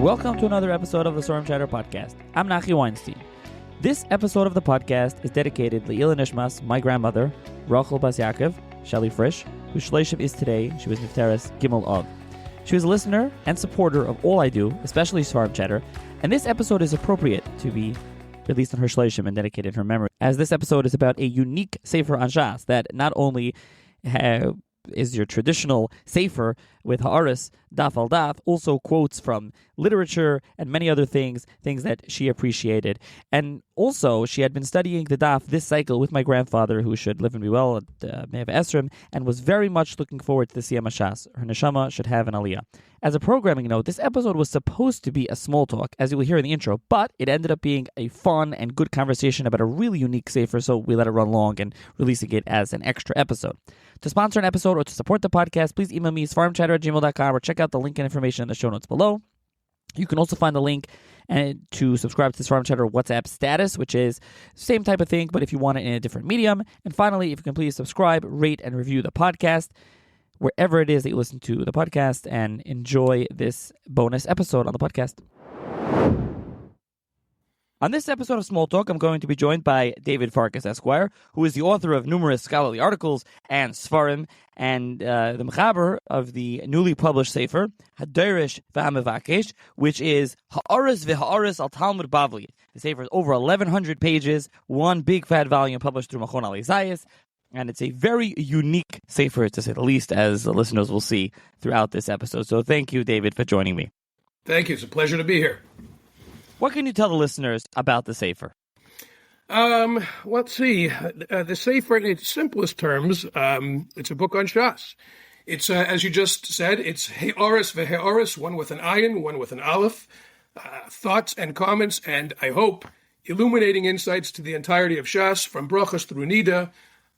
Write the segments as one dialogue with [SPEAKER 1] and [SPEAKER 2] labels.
[SPEAKER 1] Welcome to another episode of the Sorum Chatter podcast. I'm Nachi Weinstein. This episode of the podcast is dedicated to Nishmas, my grandmother, Rachel Bas Yaakov, Shelly Frisch, whose shleishim is today. She was Nifteres Gimel Av. She was a listener and supporter of all I do, especially Sorum Chatter, and this episode is appropriate to be released on her shleishim and dedicated in her memory, as this episode is about a unique sefer on Shas that not only is your traditional sefer with HaDoresh, daf al daf, also quotes from literature and many other things that she appreciated. And also, she had been studying the daf this cycle with my grandfather, who should live and be well at VeHamevakesh, and was very much looking forward to the Siyam Shas. Her neshama should have an aliyah. As a programming note, this episode was supposed to be a small talk, as you will hear in the intro, but it ended up being a fun and good conversation about a really unique sefer, so we let it run long and releasing it as an extra episode. To sponsor an episode or to support the podcast, please email me farmchatter@gmail.com or check out the link and information in the show notes below. You can also find the link to subscribe to this Farm Chatter WhatsApp status, which is the same type of thing, but if you want it in a different medium. And finally, if you can please subscribe, rate, and review the podcast wherever it is that you listen to the podcast, and enjoy this bonus episode on the podcast. On this episode of Small Talk, I'm going to be joined by David Farkas, Esquire, who is the author of numerous scholarly articles and Sfarim, and the Mechaber of the newly published sefer, HaDoresh VeHamevakesh, which is HaDoresh al Talmud Bavli. The sefer is over 1,100 pages, one big fat volume published through Machon Ali Zayas, and it's a very unique sefer, to say the least, as the listeners will see throughout this episode. So thank you, David, for joining me.
[SPEAKER 2] Thank you. It's a pleasure to be here.
[SPEAKER 1] What can you tell the listeners about the sefer?
[SPEAKER 2] Let's see. The sefer, in its simplest terms, it's a book on Shas. It's, as you just said, it's HaDoresh VeHamevakesh, one with an ayin, one with an aleph, thoughts and comments, and I hope illuminating insights to the entirety of Shas, from brachas through nida.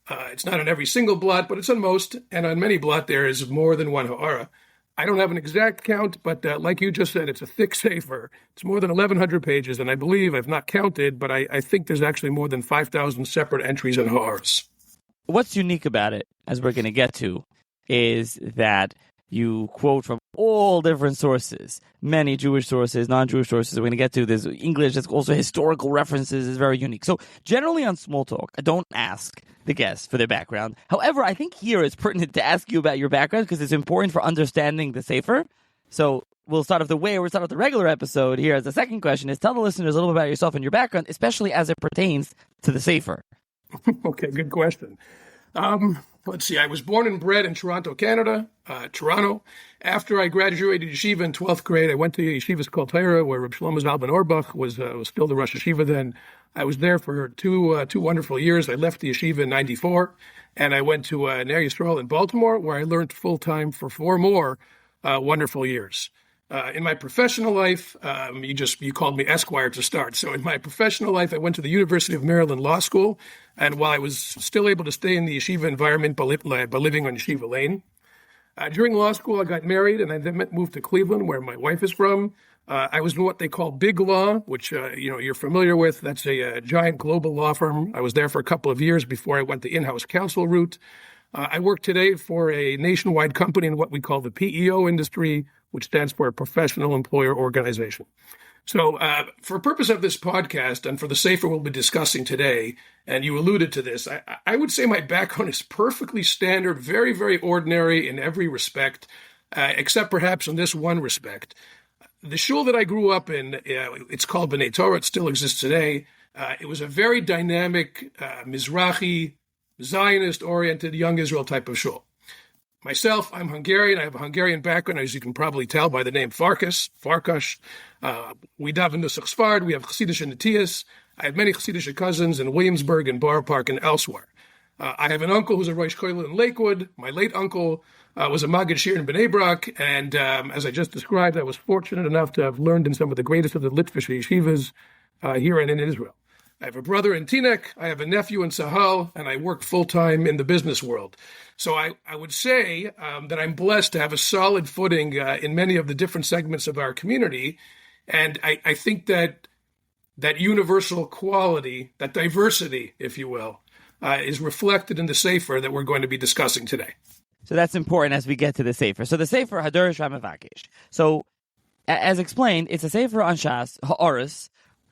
[SPEAKER 2] It's not on every single blot, but it's on most, and on many blot there is more than one ha'ara. I don't have an exact count, but like you just said, it's a thick sefer. It's more than 1,100 pages, and I believe, I've not counted, but I think there's actually more than 5,000 separate entries on ha'aras.
[SPEAKER 1] What's unique about it, as we're going to get to, is that you quote from all different sources, many Jewish sources, non-Jewish sources. We're going to get to this English, there's also historical references, is very unique. So generally on Small Talk, I don't ask the guests for their background. However, I think here it's pertinent to ask you about your background because it's important for understanding the sefer. So we'll start off the regular episode here as the second question is, tell the listeners a little bit about yourself and your background, especially as it pertains to the sefer.
[SPEAKER 2] Okay, good question. Let's see, I was born and bred in Toronto, Canada, Toronto. After I graduated yeshiva in 12th grade, I went to Yeshiva's Kol Torah, where Reb Shlomo Zal ben Auerbach was still the Rosh Yeshiva then. I was there for two wonderful years. I left the yeshiva in 94, and I went to Ner Yisrael in Baltimore, where I learned full-time for 4 more wonderful years. In my professional life, you called me Esquire to start. So in my professional life, I went to the University of Maryland Law School. And while I was still able to stay in the yeshiva environment by living on Yeshiva Lane, during law school, I got married and I then moved to Cleveland, where my wife is from. I was in what they call Big Law, which, you're familiar with. That's a giant global law firm. I was there for a couple of years before I went the in-house counsel route. I work today for a nationwide company in what we call the PEO industry, which stands for a Professional Employer Organization. So for purpose of this podcast and for the sefer we'll be discussing today, and you alluded to this, I would say my background is perfectly standard, very, very ordinary in every respect, except perhaps in this one respect. The shul that I grew up in, it's called B'nai Torah, it still exists today. It was a very dynamic, Mizrahi, Zionist-oriented young Israel type of shul. Myself, I'm Hungarian. I have a Hungarian background, as you can probably tell by the name Farkas. We daven Nusach Sfard. We have Chassidish and Natias. I have many Chassidish cousins in Williamsburg and Borough Park and elsewhere. I have an uncle who's a Rosh Kollel in Lakewood. My late uncle was a Maggid Shir in Bnei Brak. And as I just described, I was fortunate enough to have learned in some of the greatest of the Litvish yeshivas here and in Israel. I have a brother in Teaneck, I have a nephew in Sahal, and I work full-time in the business world. So I would say that I'm blessed to have a solid footing in many of the different segments of our community. And I think that universal quality, that diversity, if you will, is reflected in the sefer that we're going to be discussing today.
[SPEAKER 1] So that's important as we get to the sefer. So the sefer, HaDoresh VeHamevakesh. So as explained, it's a sefer on Shas, HaDoresh.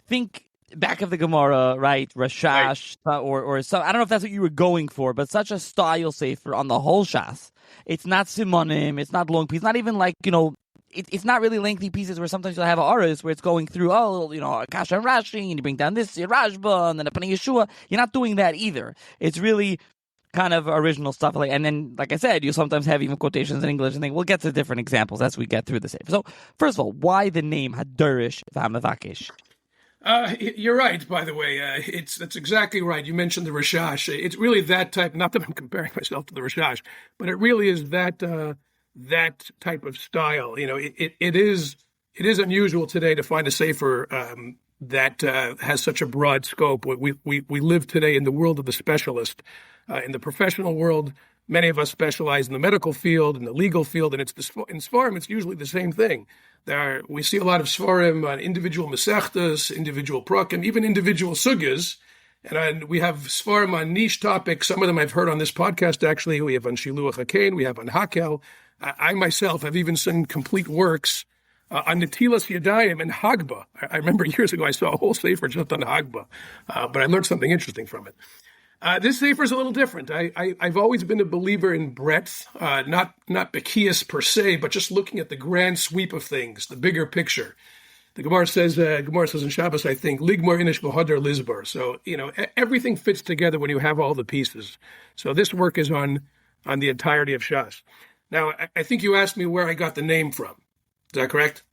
[SPEAKER 1] Think back of the Gemara, right? Rashash, or so. I don't know if that's what you were going for, but such a style sefer on the whole Shas. It's not simonim, it's not long pieces, not even like, it's not really lengthy pieces where sometimes you'll have a Aris where it's going through, Kasha and Rashi, and you bring down this, Rashba, and then a Panei Yeshua. You're not doing that either. It's really kind of original stuff. And then, like I said, you sometimes have even quotations in English and think, we'll get to different examples as we get through the Sefer. So, first of all, why the name HaDoresh VeHamevakesh?
[SPEAKER 2] You're right, by the way. That's exactly right. You mentioned the Rashash. It's really that type, not that I'm comparing myself to the Rashash, but it really is that type of style. It is unusual today to find a sefer that has such a broad scope. We live today in the world of the specialist. In the professional world, many of us specialize in the medical field, in the legal field, and in Sfarim, it's usually the same thing. We see a lot of Sfarim on individual Masechtas, individual Prakim, even individual Sugyas, and we have Sfarim on niche topics. Some of them I've heard on this podcast, actually. We have on Shiluach HaKain, we have on Hakel. I myself have even seen complete works on Netilas Yadayim and Hagba. I remember years ago I saw a whole sefer just on Hagba, but I learned something interesting from it. This sefer is a little different. I've always been a believer in breadth, not bekias per se, but just looking at the grand sweep of things, the bigger picture. The Gemara says in Shabbos, I think, Ligmar inish b'hadar lizbar. So, everything fits together when you have all the pieces. So this work is on the entirety of Shas. Now, I think you asked me where I got the name from. Is that correct?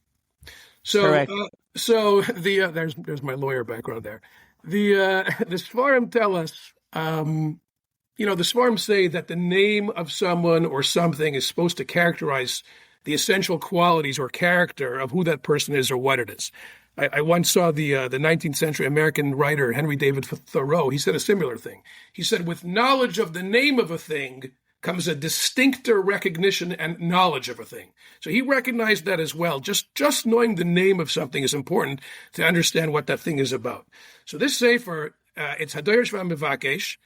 [SPEAKER 2] So,
[SPEAKER 1] correct.
[SPEAKER 2] There's my lawyer background there. The Sfarim tell us, the Sfarim say that the name of someone or something is supposed to characterize the essential qualities or character of who that person is or what it is. I once saw the 19th century American writer Henry David Thoreau. He said a similar thing. He said, with knowledge of the name of a thing comes a distincter recognition and knowledge of a thing. So he recognized that as well. Just knowing the name of something is important to understand what that thing is about. So this sefer, it's HaDoresh VeHamevakesh.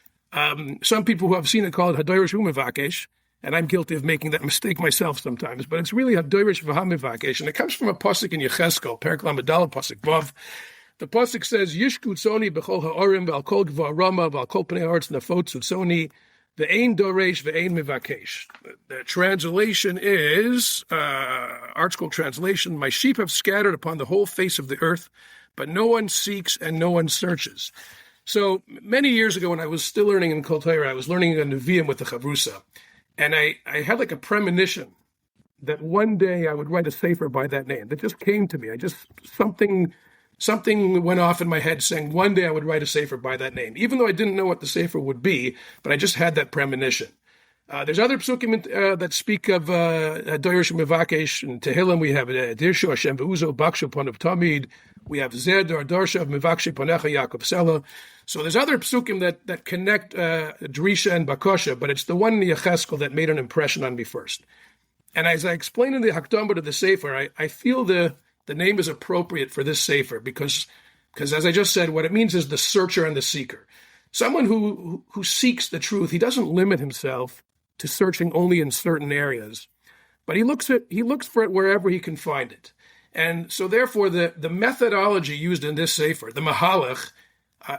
[SPEAKER 2] Some people who have seen it call it HaDoresh VeHamevakesh, and I'm guilty of making that mistake myself sometimes, but it's really HaDoresh VeHamevakesh, and it comes from a pasuk in Yecheskel, Perek Lamed pasuk Vav. The pasuk says, Yishku tzoni b'chol ha'orim v'al kol gvar rama v'al kol pnei ha'aretz nafot tzoni ve'ein doresh ve'ein mevakesh. The translation is, article translation, my sheep have scattered upon the whole face of the earth, but no one seeks and no one searches. So many years ago when I was still learning in Kol Torah, I was learning a Nevi'im with the Chavrusa. And I had like a premonition that one day I would write a sefer by that name. That just came to me. Something went off in my head saying one day I would write a sefer by that name, even though I didn't know what the sefer would be, but I just had that premonition. There's other psukim that speak of Doirish Mevakesh. In Tehillim, we have Dirshu Hashem Ve'uzo Bakshu Panav Tamid. We have Zed or Darsha of Mevakshe Panecha Yaakov Sela. So there's other psukim that connect Drisha and Bakosha, but it's the one in Yecheskel that made an impression on me first. And as I explained in the Hakdama to the Sefer, I feel the name is appropriate for this Sefer because as I just said, what it means is the searcher and the seeker. Someone who seeks the truth, he doesn't limit himself to searching only in certain areas, but he looks for it wherever he can find it. And so therefore the methodology used in this Sefer, the Mahalach,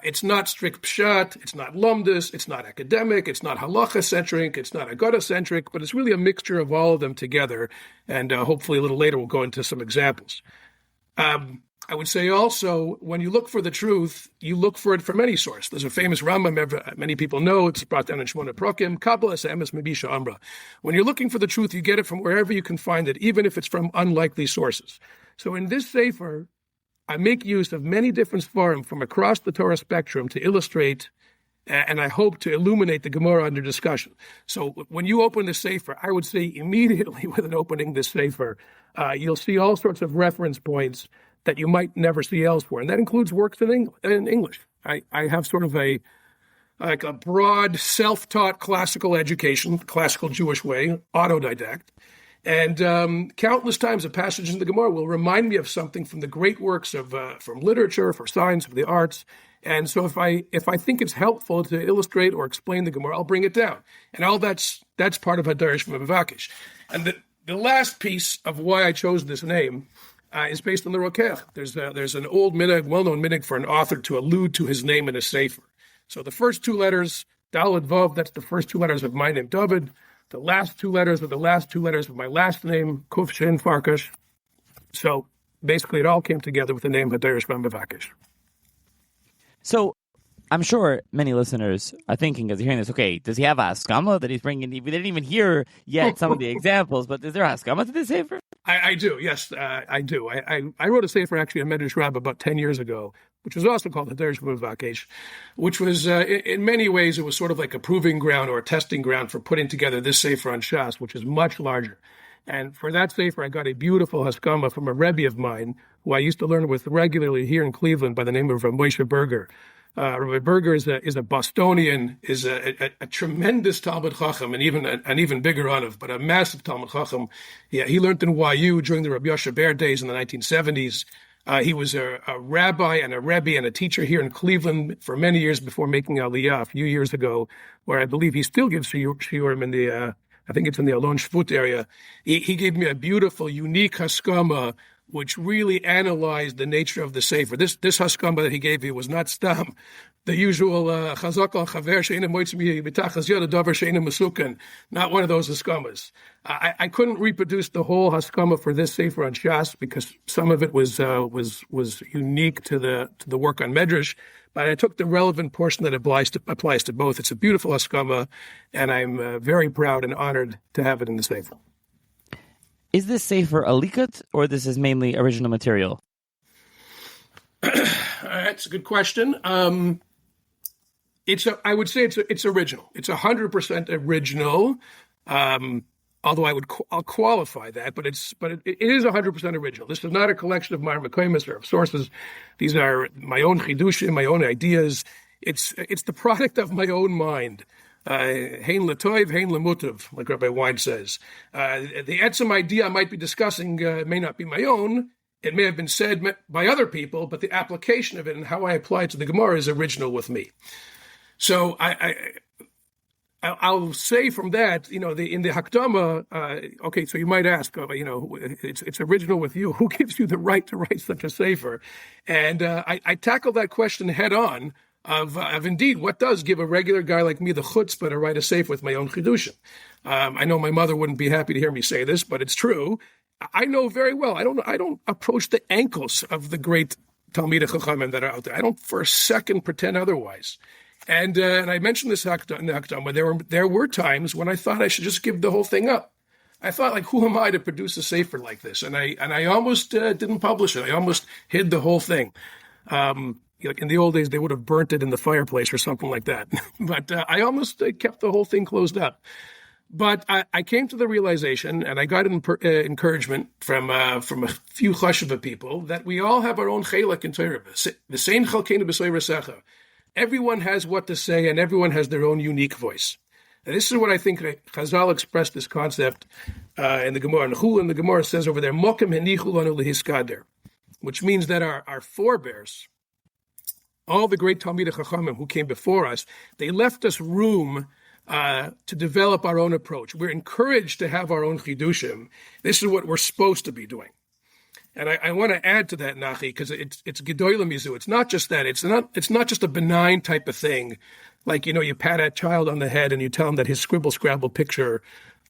[SPEAKER 2] it's not strict pshat, it's not lumdus, it's not academic, it's not halacha-centric, it's not agada-centric, but it's really a mixture of all of them together. And hopefully a little later we'll go into some examples. I would say also, when you look for the truth, you look for it from any source. There's a famous Rambam, many people know, it's brought down in Shmona Prokim, Kabbalah Emes Mebisha Amra. When you're looking for the truth, you get it from wherever you can find it, even if it's from unlikely sources. So in this Sefer, I make use of many different Sfarim from across the Torah spectrum to illustrate, and I hope to illuminate the Gemara under discussion. So when you open the Sefer, I would say immediately with an opening this Sefer, you'll see all sorts of reference points that you might never see elsewhere, and that includes works in English. I have sort of a broad, self-taught classical education, classical Jewish way, autodidact, and countless times a passage in the Gemara will remind me of something from the great works of from literature, for science, for the arts. And so if I think it's helpful to illustrate or explain the Gemara, I'll bring it down. And all that's part of HaDoresh VeHamevakesh. And the last piece of why I chose this name, is based on the Rokech. There's an old minhag, well-known minhag for an author to allude to his name in a sefer. So the first two letters, Daled Vav, that's the first two letters of my name, David. The last two letters are the last two letters of my last name, Kuf Shin Farkas. So basically, it all came together with the name HaDoresh VeHamevakesh.
[SPEAKER 1] So I'm sure many listeners are thinking as you're hearing this, okay, does he have a haskama that he's bringing? We didn't even hear yet some of the examples, but is there a haskama to this sefer?
[SPEAKER 2] I do, yes, I do. I wrote a sefer actually in Medrash Rabbah about 10 years ago, which was also called HaDoresh VeHamevakesh, which was, in many ways, it was sort of like a proving ground or a testing ground for putting together this sefer on Shas, which is much larger. And for that sefer, I got a beautiful haskama from a Rebbe of mine, who I used to learn with regularly here in Cleveland by the name of Moshe Berger. Rabbi Berger is a Bostonian, is a tremendous Talmud Chacham, and even an even bigger Anav, but a massive Talmud Chacham. Yeah, he learned in YU during the Rabbi Yoshe Ber days in the 1970s. He was a rabbi and a Rebbe and a teacher here in Cleveland for many years before making Aliyah a few years ago, where I believe he still gives shiurim in the, I think it's in the Alon Shvut area. He gave me a beautiful, unique haskama, which really analyzed the nature of the sefer. This haskama that he gave me was not stam, the usual chazak al chaver she'ena moitzmi b'tachas yod davar she'ena masukan, not one of those haskamas. I couldn't reproduce the whole haskama for this sefer on Shas because some of it was unique to the work on Medrash, but I took the relevant portion that applies to both. It's a beautiful haskama, and I'm very proud and honored to have it in the sefer.
[SPEAKER 1] Is this sefer a likut, or this is mainly original material?
[SPEAKER 2] That's a good question. I would say it's original. It's 100% original. Although I'll qualify that, but it is 100% original. This is not a collection of my Mekoimis or of sources. These are my own chidushim, my own ideas. It's the product of my own mind. Hein letoiv, hein lemutav, like Rabbi Wein says. The etzem idea I might be discussing may not be my own. It may have been said by other people, but the application of it and how I apply it to the Gemara is original with me. So I'll say from that, in the Hakdama, okay, so you might ask, it's original with you. Who gives you the right to write such a sefer? And I tackle that question head on. Of indeed, what does give a regular guy like me the chutzpah to write a sefer with my own chidushim? I know my mother wouldn't be happy to hear me say this, but it's true. I know very well. I don't approach the ankles of the great Talmidei Chachamim that are out there. I don't for a second pretend otherwise. And I mentioned this in the Hakdama. There were times when I thought I should just give the whole thing up. I thought, like, who am I to produce a sefer like this? And I almost didn't publish it. I almost hid the whole thing. Like in the old days, they would have burnt it in the fireplace or something like that. But I almost kept the whole thing closed up. But I came to the realization, and I got encouragement from a few chashuva people, that we all have our own chelak in Torah. The same chalkeinu b'soirasecha. Everyone has what to say, and everyone has their own unique voice. And this is what I think Chazal expressed this concept in the Gemara. And the Gemara says over there, mokem henichu lanu lehiskader, which means that our forebears, all the great Talmidei Chachamim who came before us, they left us room to develop our own approach. We're encouraged to have our own chidushim. This is what we're supposed to be doing. And I want to add to that, Nachi, because it's gedolim mizu. It's not just that. It's not just a benign type of thing, like you pat a child on the head and you tell him that his scribble scrabble picture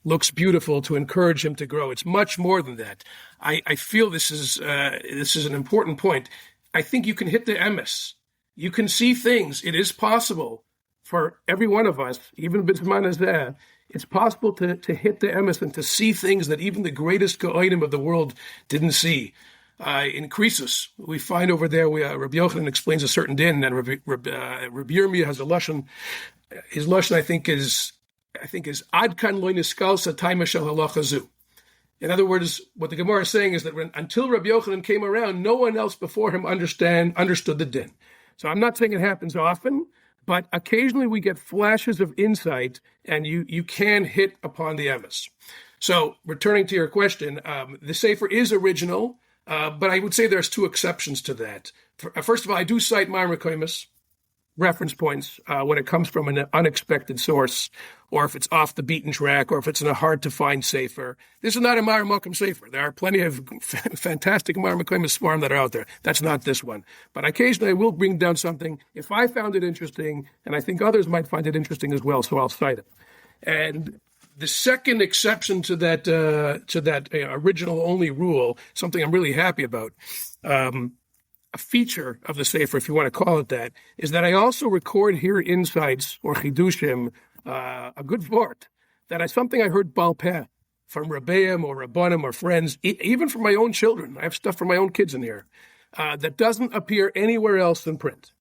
[SPEAKER 2] looks beautiful to encourage him to grow. It's much more than that. I feel this is an important point. I think you can hit the emes. You can see things. It is possible for every one of us, even b'zman hazeh, it's possible to hit the emes and to see things that even the greatest go'onim of the world didn't see. In Krisus, we find over there, Rabbi Yochanan explains a certain din, and Rabbi Yirmiyah has a lashon. His lashon, I think, is ad kan lo niskal satayma shel halacha zu. In other words, what the Gemara is saying is that until Rabbi Yochanan came around, no one else before him understood the din. So I'm not saying it happens often, but occasionally we get flashes of insight, and you can hit upon the emes. So returning to your question, the sefer is original, but I would say there's two exceptions to that. First of all, I do cite Ma'amar Koimus. reference points when it comes from an unexpected source, or if it's off the beaten track, or if it's in a hard-to-find sefer. This is not a Mar Mokum sefer. There are plenty of fantastic Mar Mokum Swarm that are out there. That's not this one. But occasionally I will bring down something if I found it interesting, and I think others might find it interesting as well, so I'll cite it. And the second exception to that original only rule, something I'm really happy about, a feature of the Sefer, if you want to call it that, is that I also record here insights or chidushim, a good word, that is something I heard Baal Peh from Rebbeim or Rabbanim or friends, even from my own children. I have stuff from my own kids in here that doesn't appear anywhere else in print.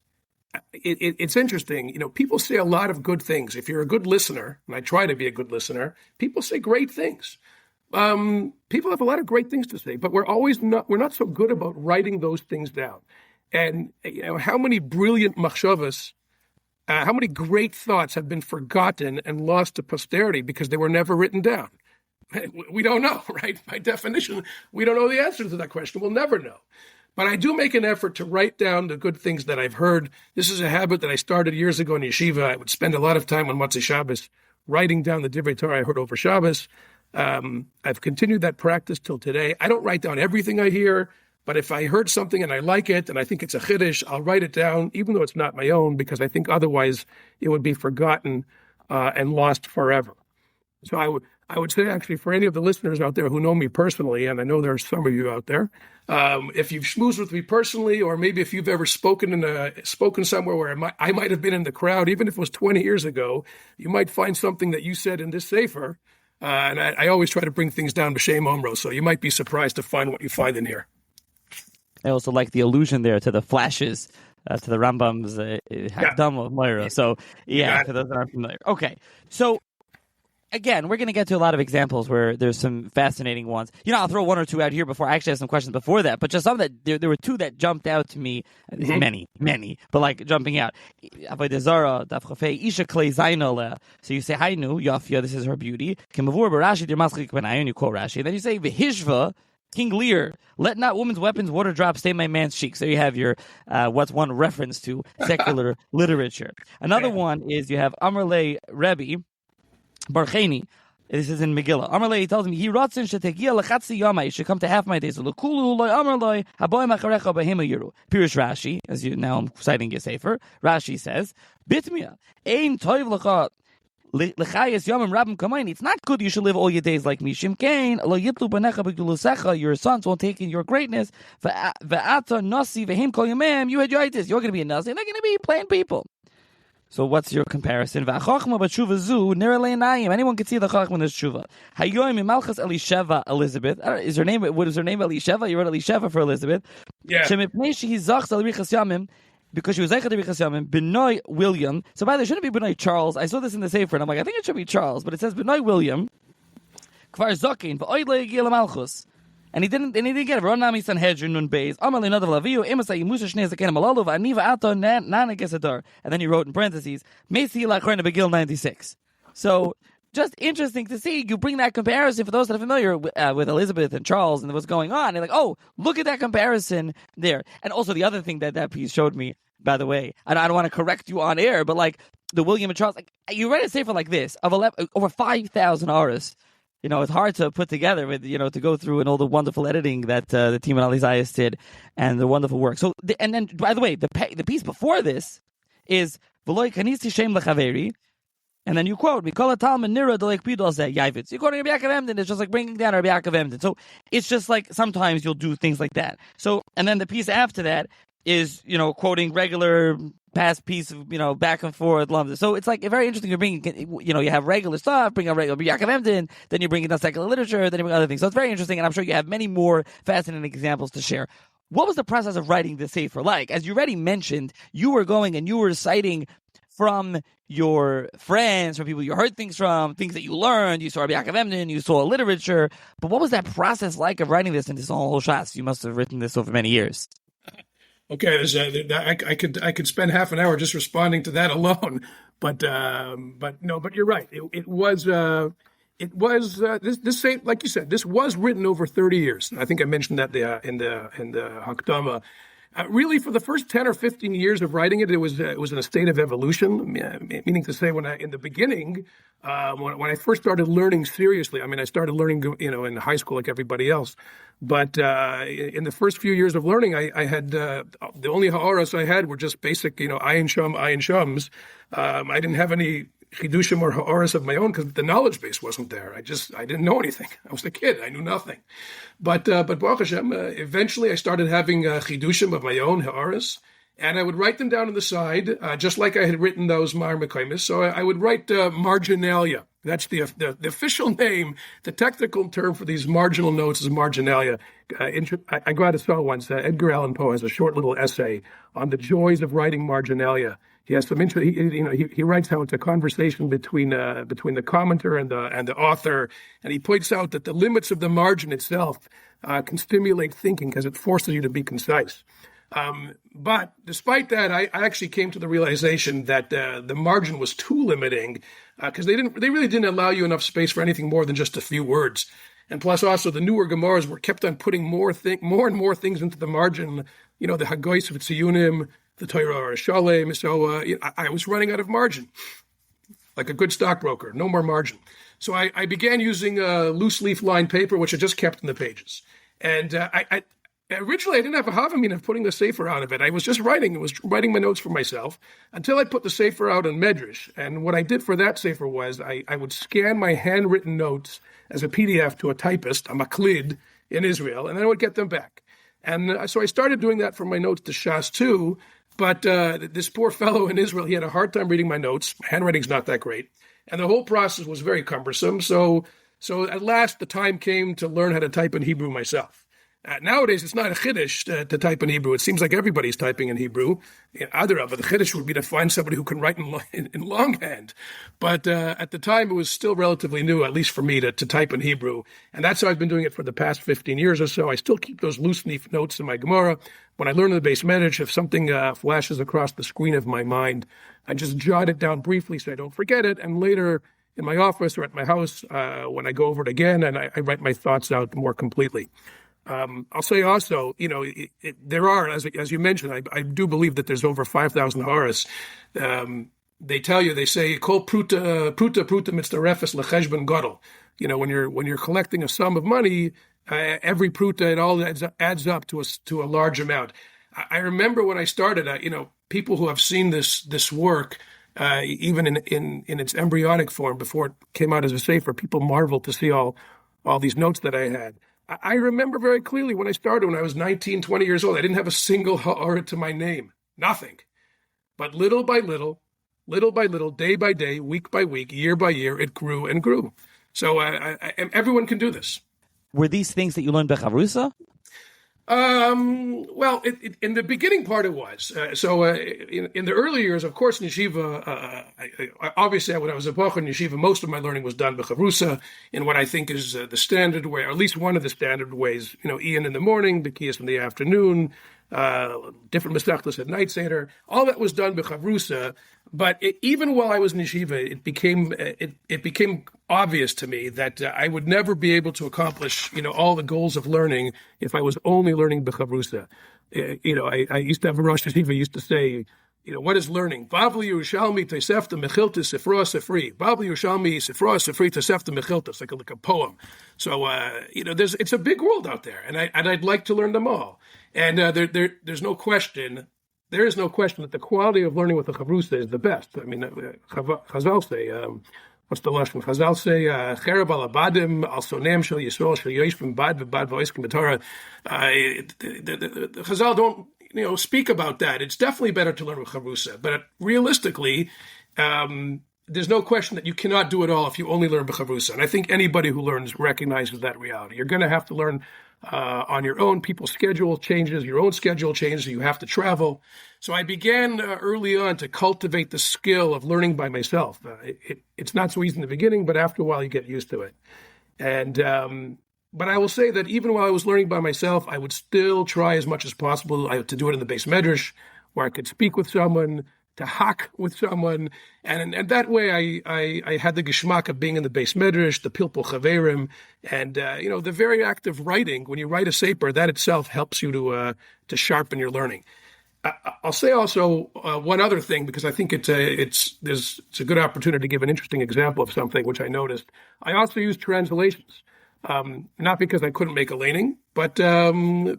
[SPEAKER 2] It's interesting. People say a lot of good things. If you're a good listener, and I try to be a good listener, people say great things. People have a lot of great things to say, but we're not so good about writing those things down. And how many brilliant machshavas, how many great thoughts have been forgotten and lost to posterity because they were never written down? We don't know, right? By definition, we don't know the answer to that question. We'll never know. But I do make an effort to write down the good things that I've heard. This is a habit that I started years ago in yeshiva. I would spend a lot of time on Motzei Shabbos writing down the Divrei Torah I heard over Shabbos. I've continued that practice till today. I don't write down everything I hear, but if I heard something and I like it and I think it's a chiddush, I'll write it down, even though it's not my own, because I think otherwise it would be forgotten and lost forever. So I would say, actually, for any of the listeners out there who know me personally, and I know there are some of you out there, if you've schmoozed with me personally, or maybe if you've ever spoken somewhere where I might have been in the crowd, even if it was 20 years ago, you might find something that you said in this sefer. And I always try to bring things down b'shem omro, so you might be surprised to find what you find in here.
[SPEAKER 1] I also like the allusion there to the flashes, to the Rambam's Hakdama of Moira. So, for those that aren't familiar. Okay, so again, we're going to get to a lot of examples where there's some fascinating ones. I'll throw one or two out here before. I actually have some questions before that, but just some that there were two that jumped out to me. Many, but like jumping out. Avodah Zarah, Daf Chafei, Isha Klei Zayin Aleh. So you say, Hainu, Yafia, this is her beauty. Kemavur Barashi, Dir Maschik Benayu, and you quote Rashi. And then you say, V'hishva, King Lear, let not woman's weapons water drop stain my man's cheek. So you have your, what's one reference to secular literature. Another one is you have Amrlei Rebbe, Barcheni, this is in Megillah. Amarlei, he tells me, he rotzen shetegia lechatzi yama, you should come to half my days. L'kulu loy amarloi, haboy macharecha behema yiru. Pirush Rashi, now I'm citing your sefer. Rashi says, Bitmia, ein toiv lecha, lechayes yamim rabim kamaini. It's not good you should live all your days like me. Shimkein, lo yitlu banecha b'gdulusecha, your sons won't take in your greatness. Ve'ata nasi vehem kol yamem, you had your itis. You're going to be a nasi, and they're going to be plain people. So what's your comparison? Anyone can see the chachma in this tshuva. Hayoim imalchas Elisheva Elizabeth. Is her name? What is her name? Elisheva. You wrote Elisheva for Elizabeth.
[SPEAKER 2] Yeah.
[SPEAKER 1] Because she was Zaycha to Richas Yamim. Benoy William. So by the way, shouldn't be Benoy Charles. I saw this in the sefer, and I'm like, I think it should be Charles, but it says Benoy William. Kvar Zokin v'oid le'yigil malchus. And he didn't get it. Ronami Sanhedrin Nun Beis. Amalei Nadav Laviu. Emasai Musa Shnei Zaken Malalu V'aniva Ato Nana Gesadar. And then he wrote in parentheses, Mesi Lachorna Begil 96. So just interesting to see. You bring that comparison for those that are familiar with Elizabeth and Charles and what's going on. They're like, oh, look at that comparison there. And also the other thing that piece showed me, by the way, I don't want to correct you on air, but like the William and Charles, like you read a sefer like this of over 5,000 artists. It's hard to put together with, to go through and all the wonderful editing that the team at Ali Zayas did and the wonderful work. So, and then, by the way, the piece before this is, V'loi kanisi shem lechaveri, and then you quote, Mikola talman nira delek pidol zeh yavitz. You're quoting Rabbi Yaakov Emden, it's just like bringing down Rabbi Yaakov Emden. So, it's just like, sometimes you'll do things like that. So, and then the piece after that is, quoting regular past piece of, back and forth. So it's like very interesting. You're bringing, you have regular stuff, bring out regular Yaakov Emden, then you bring in the secular literature, then you bring other things. So it's very interesting, and I'm sure you have many more fascinating examples to share. What was the process of writing this sefer like? As you already mentioned, you were going and you were citing from your friends, from people you heard things from, things that you learned. You saw Rabbi Yaakov Emden, you saw literature. But what was that process like of writing this in this whole Shas? You must have written this over many years.
[SPEAKER 2] Okay, I could spend half an hour just responding to that alone, but you're right. It was this same, like you said, this was written over 30 years. I think I mentioned that in the Hakdama. Really, for the first 10 or 15 years of writing it, it was in a state of evolution, meaning to say, in the beginning, when I first started learning seriously, I started learning, in high school like everybody else. But in the first few years of learning, I had the only ha'aras I had were just basic, ayin shams. I didn't have any chidushim or ha'aras of my own because the knowledge base wasn't there. I didn't know anything. I was a kid. I knew nothing. But Baruch Hashem, eventually I started having chidushim of my own ha'aras, and I would write them down on the side, just like I had written those Mar Mekaymis. So I would write marginalia. That's the official name. The technical term for these marginal notes is marginalia. I got to saw once. Edgar Allan Poe has a short little essay on the joys of writing marginalia. He has some he writes how it's a conversation between the commenter and the author, and he points out that the limits of the margin itself can stimulate thinking because it forces you to be concise. But despite that, I actually came to the realization that the margin was too limiting because they really didn't allow you enough space for anything more than just a few words. And plus, also the newer Gemaras were kept on putting more and more things into the margin. The Hagois of Tziyunim, the Torah or Shelly. So I was running out of margin, like a good stockbroker. No more margin. So I began using loose leaf lined paper, which I just kept in the pages. And originally, I didn't have a Havamina of putting the Sefer out of it. I was just writing. I was writing my notes for myself until I put the Sefer out on Medrash. And what I did for that Sefer was I would scan my handwritten notes as a PDF to a typist, a maklid, in Israel, and then I would get them back. And so I started doing that for my notes to Shas too. But this poor fellow in Israel, he had a hard time reading my notes. My handwriting's not that great. And the whole process was very cumbersome. So at last, the time came to learn how to type in Hebrew myself. Nowadays, it's not a chiddush to type in Hebrew. It seems like everybody's typing in Hebrew. Either of it, the chiddush would be to find somebody who can write in longhand. But at the time, it was still relatively new, at least for me, to type in Hebrew. And that's how I've been doing it for the past 15 years or so. I still keep those loose leaf notes in my Gemara. When I learn in the base Medrash, if something flashes across the screen of my mind, I just jot it down briefly so I don't forget it. And later, in my office or at my house, when I go over it again, and I write my thoughts out more completely. I'll say also, there are, as you mentioned, I do believe that there's over 5,000 haras. They say, Kol pruta mitzarefes lecheshbon gadol. When you're collecting a sum of money, every pruta, it all adds up to a large amount. I remember when I started, people who have seen this work, even in its embryonic form before it came out as a sefer, people marveled to see all these notes that I had. I remember very clearly when I started, when I was 19, 20 years old, I didn't have a single ha'ara to my name, nothing. But little by little, day by day, week by week, year by year, it grew and grew. So everyone can do this.
[SPEAKER 1] Were these things that you learned bechavrusa?
[SPEAKER 2] Well, in the beginning part it was. In the early years, of course, in yeshiva, obviously when I was a bachur in yeshiva, most of my learning was done b'chavrusa in what I think is the standard way, or at least one of the standard ways. Ian in the morning, Bekiyas in the afternoon, different mesachtos at night seder. All that was done b'chavrusa. But even while I was in yeshiva, it became obvious to me that I would never be able to accomplish, all the goals of learning if I was only learning b'chavrusa. I used to have a Rosh Yeshiva used to say, what is learning? Bavli Yerushalmi Tesefta Mechilta Sifra Sifri. Bavli Yerushalmi Sifra Sifri Tesefta Mechilta. It's like a poem. So it's a big world out there, and I'd like to learn them all. And there's no question. There is no question that the quality of learning with the chavrusa is the best. I mean, Chazal say, what's the lashon? Chazal say, "Cherab al abadim al sonem shel Yisrael shel yoshvim bad v'bad v'oiskim b'Torah." The Chazal don't, speak about that. It's definitely better to learn with chavrusa, but realistically, there's no question that you cannot do it all if you only learn b'chavrusa. And I think anybody who learns recognizes that reality. You're going to have to learn on your own. People's schedule changes. Your own schedule changes. You have to travel. So I began early on to cultivate the skill of learning by myself. It's not so easy in the beginning, but after a while you get used to it. And but I will say that even while I was learning by myself, I would still try as much as possible to do it in the base medrash, where I could speak with someone, hack with someone, and that way I had the geschmack of being in the Beis Medrash, the Pilpul Chaverim, and the very act of writing. When you write a sefer, that itself helps you to sharpen your learning. I'll say also one other thing, because I think it's a good opportunity to give an interesting example of something which I noticed. I also use translations, not because I couldn't make a laning, but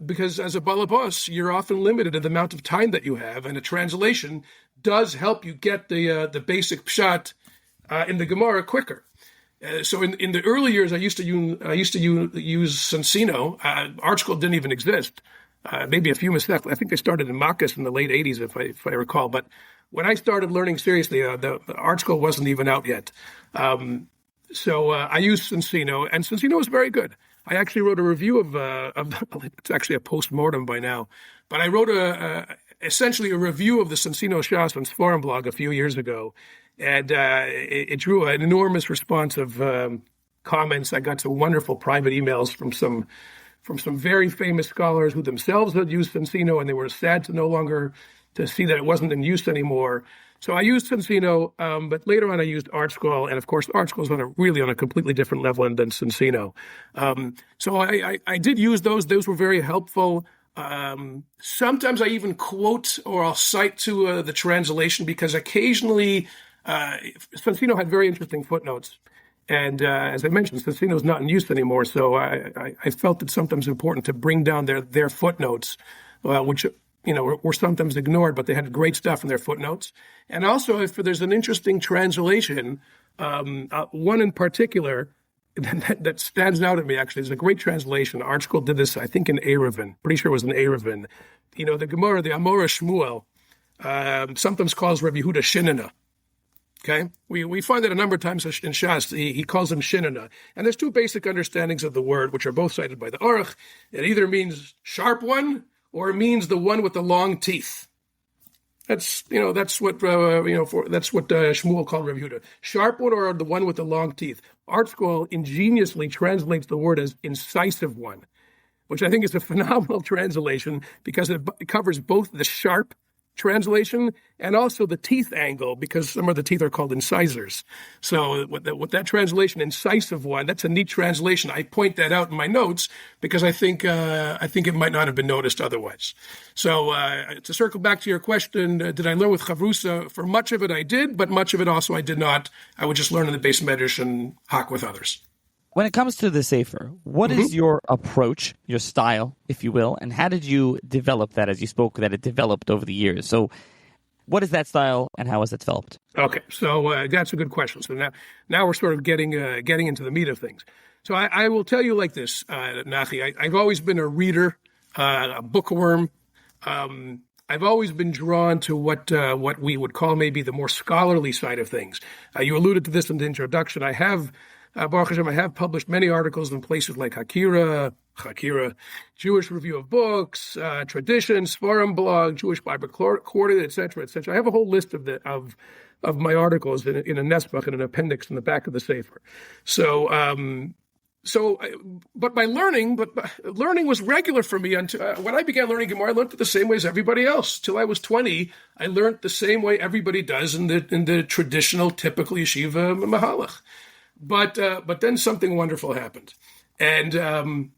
[SPEAKER 2] because as a balabos, you're often limited in the amount of time that you have, and a translation does help you get the basic pshat in the Gemara quicker. So in the early years, I used to use Sensino. ArtScroll didn't even exist. Maybe a few mistakes. I think they started in Makkas in the late 80s, if I recall. But when I started learning seriously, the ArtScroll wasn't even out yet. So I used Sensino, and Sensino was very good. I actually wrote a review of it's actually a post-mortem by now, but I wrote essentially a review of the Sensino Shas on Sforum blog a few years ago, and it drew an enormous response of comments. I got some wonderful private emails from some very famous scholars who themselves had used Sensino, and they were sad to see that it wasn't in use anymore. So I used Sensino, but later on I used ArtScroll, and of course ArtScroll is on a completely different level than Sensino. So I did use those. Those were very helpful. Sometimes I even quote or I'll cite to the translation, because occasionally Sensino had very interesting footnotes. And as I mentioned, Sensino is not in use anymore, so I felt it sometimes important to bring down their footnotes, which were sometimes ignored, but they had great stuff in their footnotes. And also, if there's an interesting translation, one in particular that stands out at me, actually, is a great translation. ArtScroll did this, I think, in Eruvin. Pretty sure it was in Eruvin. The Gemara, the Amora Shmuel, sometimes calls Rabbi Yehuda Shinana. Okay, we find that a number of times in Shas, he calls him Shinana. And there's two basic understandings of the word, which are both cited by the Aruch. It either means sharp one, or it means the one with the long teeth. That's what Shmuel called Rabbi Yehuda. Sharp one, or the one with the long teeth. ArtScroll ingeniously translates the word as incisive one, which I think is a phenomenal translation, because it covers both the sharp translation and also the teeth angle, because some of the teeth are called incisors. So with that translation, incisive one, that's a neat translation. I point that out in my notes because I think it might not have been noticed otherwise. So to circle back to your question, did I learn with Chavrusa? For much of it I did, but much of it also I did not. I would just learn in the Beis Medrash and hack with others.
[SPEAKER 1] When it comes to the Sefer, what is your approach, your style, if you will, and how did you develop that, as you spoke, that it developed over the years? So what is that style and how has it developed?
[SPEAKER 2] Okay, so that's a good question. So now we're sort of getting into the meat of things. So I will tell you like this, Nachi, I've always been a reader, a bookworm. I've always been drawn to what we would call maybe the more scholarly side of things. You alluded to this in the introduction. Baruch Hashem, I have published many articles in places like Hakira, Jewish Review of Books, Traditions, Forum Blog, Jewish Bible Coordinate, etc., etc. I have a whole list of my articles in a nesbach and an appendix in the back of the Sefer. But learning was regular for me until when I began learning Gemara. I learned it the same way as everybody else. Till I was 20, I learned the same way everybody does in the traditional, typical yeshiva mahalach. But then something wonderful happened, and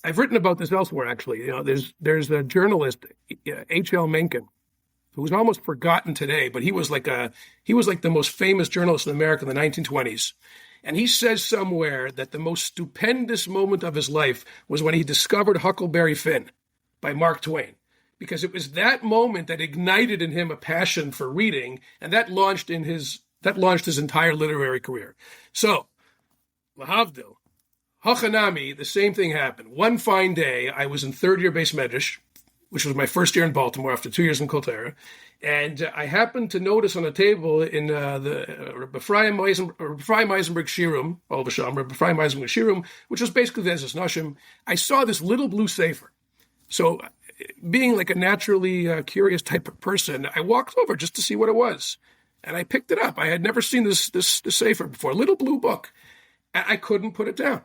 [SPEAKER 2] I've written about this elsewhere. Actually, there's a journalist, H.L. Mencken, who's almost forgotten today, but he was like the most famous journalist in America in the 1920s. And he says somewhere that the most stupendous moment of his life was when he discovered Huckleberry Finn by Mark Twain, because it was that moment that ignited in him a passion for reading, and that launched his entire literary career. So, lahavdil, hachanami, the same thing happened. One fine day, I was in third year Beis Medrash, which was my first year in Baltimore after 2 years in Kol Torah, and I happened to notice on a table in the Rabbi Ephraim Eisenberg Shirum, Rabbi Ephraim Eisenberg Shirum, which was basically the Ezras Nashim, I saw this little blue sefer. So, being like a naturally curious type of person, I walked over just to see what it was. And I picked it up. I had never seen this sefer before, a little blue book. And I couldn't put it down.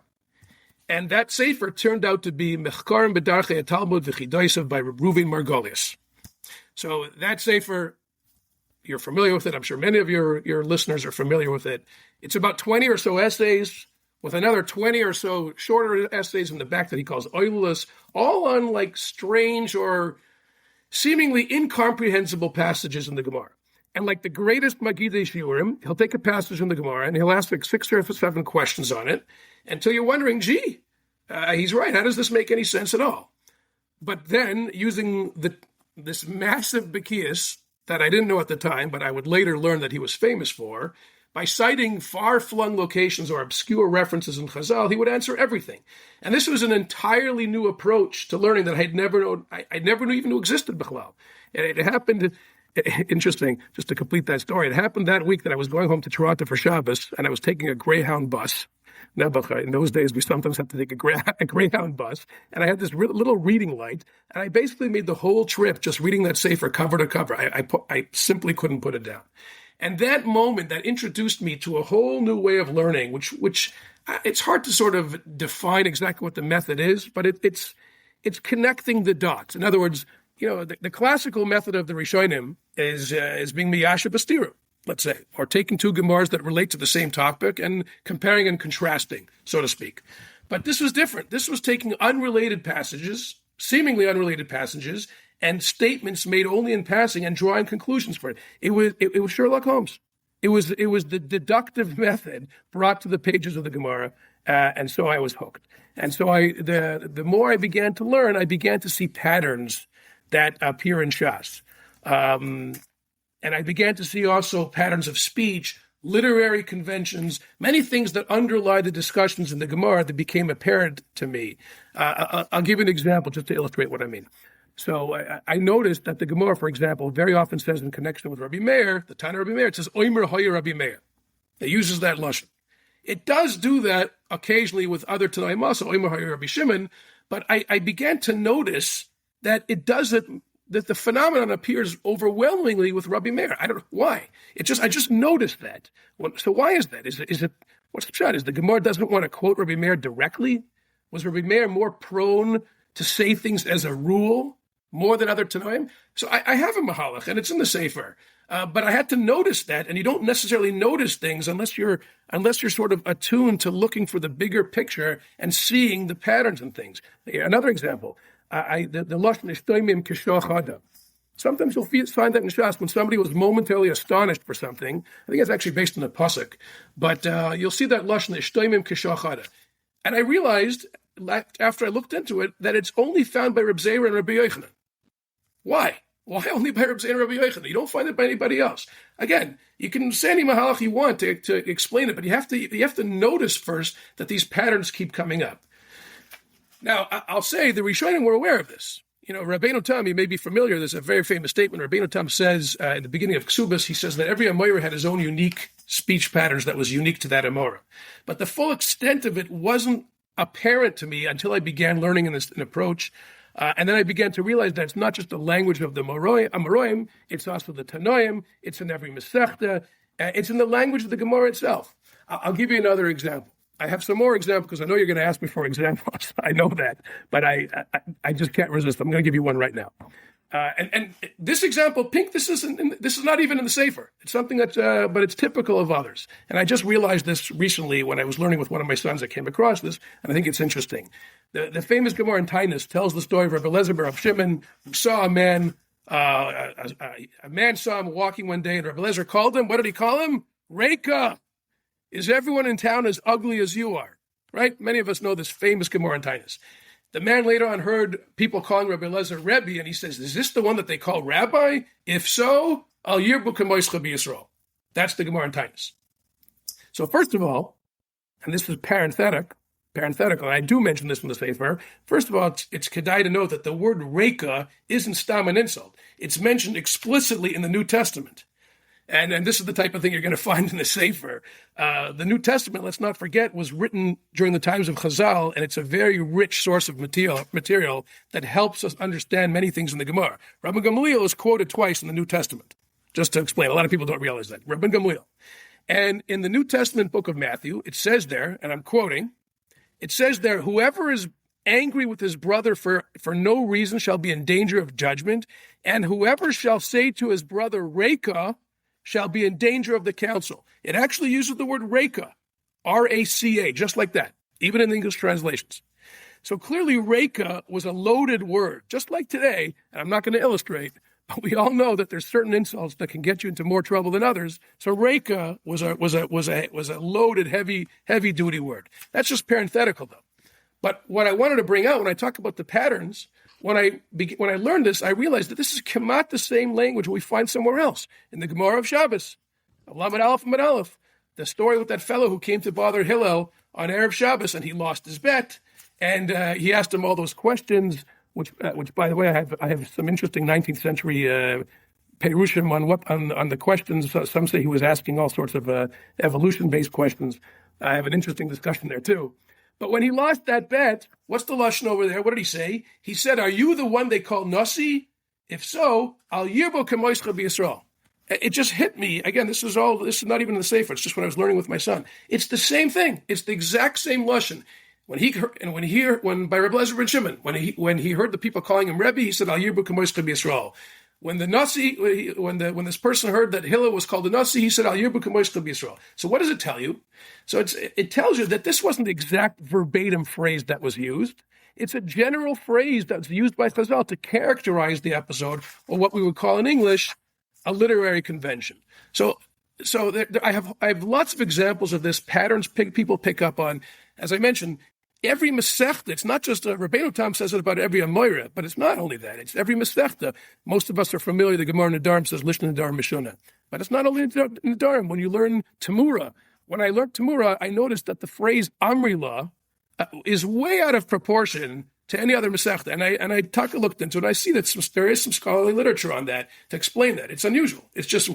[SPEAKER 2] And that sefer turned out to be Mechkarim B'Darchei Talmud V'Chidosav by Reuven Margolius. So that sefer you're familiar with it. I'm sure many of your listeners are familiar with it. It's about 20 or so essays with another 20 or so shorter essays in the back that he calls oilulus, all on like strange or seemingly incomprehensible passages in the Gemara. And like the greatest Magidei Shiurim, he'll take a passage in the Gemara and he'll ask like 6 or 7 questions on it until you're wondering, gee, he's right. How does this make any sense at all? But then using this massive Bekias that I didn't know at the time, but I would later learn that he was famous for, by citing far-flung locations or obscure references in Chazal, he would answer everything. And this was an entirely new approach to learning that I never even knew existed b'chlal. It happened, interesting, just to complete that story, it happened that week that I was going home to Toronto for Shabbos, and I was taking a Greyhound bus. In those days, we sometimes had to take a Greyhound bus, and I had this little reading light, and I basically made the whole trip just reading that sefer cover to cover. I simply couldn't put it down. And that moment, that introduced me to a whole new way of learning, which it's hard to sort of define exactly what the method is, but it's connecting the dots. In other words, the classical method of the Rishonim is being miyasha b'stiru, let's say, or taking 2 Gemaras that relate to the same topic and comparing and contrasting, so to speak. But this was different. This was taking unrelated passages, seemingly unrelated passages, and statements made only in passing and drawing conclusions for it. It was Sherlock Holmes. It was the deductive method brought to the pages of the Gemara, and so I was hooked. And so the more I began to learn, I began to see patterns that appear in Shas. And I began to see also patterns of speech, literary conventions, many things that underlie the discussions in the Gemara that became apparent to me. I'll give you an example just to illustrate what I mean. So I noticed that the Gemara, for example, very often says in connection with Rabbi Meir, the Tana Rabbi Meir, it says, Oimer Hoyer Rabbi Meir. It uses that lashon. It does do that occasionally with other Tanaim also, Oimer Hoyer Rabbi Shimon, but I began to notice that it doesn't, that the phenomenon appears overwhelmingly with Rabbi Meir. I don't know why. I just noticed that. So why is that? Is it what's the shot? Is the Gemara doesn't want to quote Rabbi Meir directly? Was Rabbi Meir more prone to say things as a rule more than other Tanoim? So I have a Mahalach, and it's in the Sefer. But I had to notice that, and you don't necessarily notice things unless you're sort of attuned to looking for the bigger picture and seeing the patterns and things. Another example, the Lashon Ishtoimim Kishoch Hada. Sometimes you'll find that in Shas when somebody was momentarily astonished for something. I think it's actually based on the pasuk, but you'll see that Lashon Ishtoimim Kishoch Hada. And I realized, after I looked into it, that it's only found by Reb Zeir and Rabbi Yochanan. Why? Why only by Reb Zeir and Rabbi Yochanan? You don't find it by anybody else. Again, you can say any mahalach you want to explain it, but you have to notice first that these patterns keep coming up. Now, I'll say the Rishonim were aware of this. Rabbeinu Tam, you may be familiar, there's a very famous statement. Rabbeinu Tam says, in the beginning of Ksubas, he says that every Amora had his own unique speech patterns that was unique to that Amora. But the full extent of it wasn't apparent to me until I began learning in an approach. And then I began to realize that it's not just the language of the Amoraim, it's also the Tanoim, it's in every Masechta, it's in the language of the Gemara itself. I'll give you another example. I have some more examples because I know you're going to ask me for examples. I know that, but I just can't resist. I'm going to give you one right now. And this example, Pink, this is not even in the Sefer. It's something but it's typical of others. And I just realized this recently when I was learning with one of my sons. I came across this, and I think it's interesting. The famous Gemara in Tainus tells the story of Rabbi Eliezer bar Rav Shimon, who saw a man. A man saw him walking one day, and Rabbi Eliezer called him. What did he call him? Reika. Is everyone in town as ugly as you are? Right? Many of us know this famous Gemara in Tainus. The man later on heard people calling Rabbi Eliezer Rebbe, and he says, is this the one that they call Rabbi? If so, Al Yirbu Kamoischa B'Yisrael. That's the Gemara in Tainus. So first of all, and this is parenthetical, and I do mention this in the Sefer, first of all, it's kedai to note that the word Reika isn't stam an insult. It's mentioned explicitly in the New Testament. And this is the type of thing you're going to find in the Sefer. The New Testament, let's not forget, was written during the times of Chazal, and it's a very rich source of material that helps us understand many things in the Gemara. Rabbi Gamliel is quoted twice in the New Testament, just to explain. A lot of people don't realize that. Rabbi Gamliel. And in the New Testament book of Matthew, it says there, and I'm quoting, it says there, whoever is angry with his brother for no reason shall be in danger of judgment, and whoever shall say to his brother, Reika, shall be in danger of the council. It actually uses the word reka, R-A-C-A, just like that, even in English translations. So clearly reka was a loaded word, just like today, and I'm not going to illustrate, but we all know that there's certain insults that can get you into more trouble than others. So reka was a loaded, heavy duty word. That's just parenthetical, though. But what I wanted to bring out when I talk about the patterns, when I learned this, I realized that this is kamat the same language we find somewhere else in the Gemara of Shabbos, Lamed Aleph and Aleph, the story with that fellow who came to bother Hillel on Erev Shabbos and he lost his bet, and he asked him all those questions. Which by the way, I have some interesting 19th century perushim on the questions. Some say he was asking all sorts of evolution-based questions. I have an interesting discussion there too. But when he lost that bet, what's the lashon over there? What did he say? He said, "Are you the one they call Nasi? If so, Al Yirbo Kemoischa B'Yisrael." It just hit me again. This is not even in the Sefer. It's just what I was learning with my son. It's the same thing. It's the exact same lashon. When by Rebbe Lezer ben Shimon, when he heard the people calling him Rebbe, he said, "Al Yirbu K'moischa B'Yisrael." When the Nasi, when this person heard that Hillel was called a Nasi, he said, "Al Yirbu K'moischa B'Yisrael." So what does it tell you? So it tells you that this wasn't the exact verbatim phrase that was used. It's a general phrase that's used by Chazal to characterize the episode, or what we would call in English a literary convention. So I have lots of examples of this, patterns people pick up on. As I mentioned, every Masechta, it's not just Rabbeinu Tam says it about every Amoira, but it's not only that. It's every Masechta. Most of us are familiar, the Gemara Nedarim says, Lishna Nedarim Mishuna. But it's not only Nedarim. When you learn Tamura, when I learned Tamura, I noticed that the phrase Amrila is way out of proportion to any other Masechta. And I looked into it, and I see that there is some scholarly literature on that to explain that. It's unusual. It's just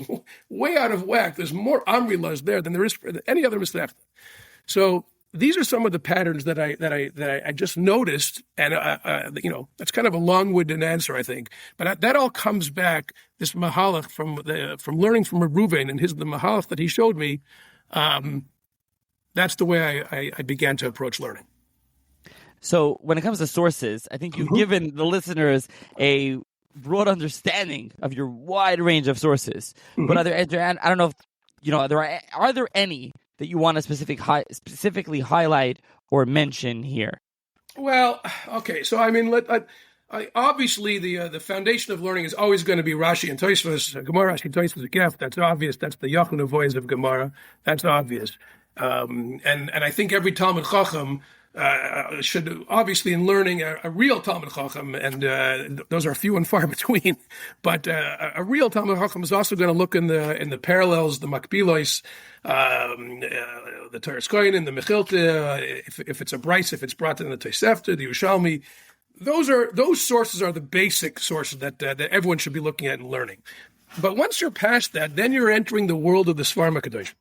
[SPEAKER 2] way out of whack. There's more Amrilas there than there is for any other Masechta. So these are some of the patterns that I just noticed, and that's kind of a long-winded answer, I think. But that all comes back, this mahalach from learning from Reuven and the mahalach that he showed me. That's the way I began to approach learning.
[SPEAKER 1] So when it comes to sources, I think you've given the listeners a broad understanding of your wide range of sources. But I don't know if are there any that you want to specifically highlight or mention here? Well,
[SPEAKER 2] okay. So I mean, obviously the foundation of learning is always going to be Rashi and Tosfos. Gemara, Rashi, Tosfos, a gift. That's obvious. That's the Yachnu voice of Gemara. That's obvious. And I think every Talmud Chacham should, obviously, in learning, a real Talmud Chacham, and those are few and far between, but a real Talmud Chacham is also going to look in the parallels, the Makbilos, the Teres Kohanim, the Mechilta, if it's a Bryce, if it's brought in the Tosefta, the Yerushalmi. Those sources are the basic sources that everyone should be looking at and learning. But once you're past that, then you're entering the world of the Svarim HaKadosh.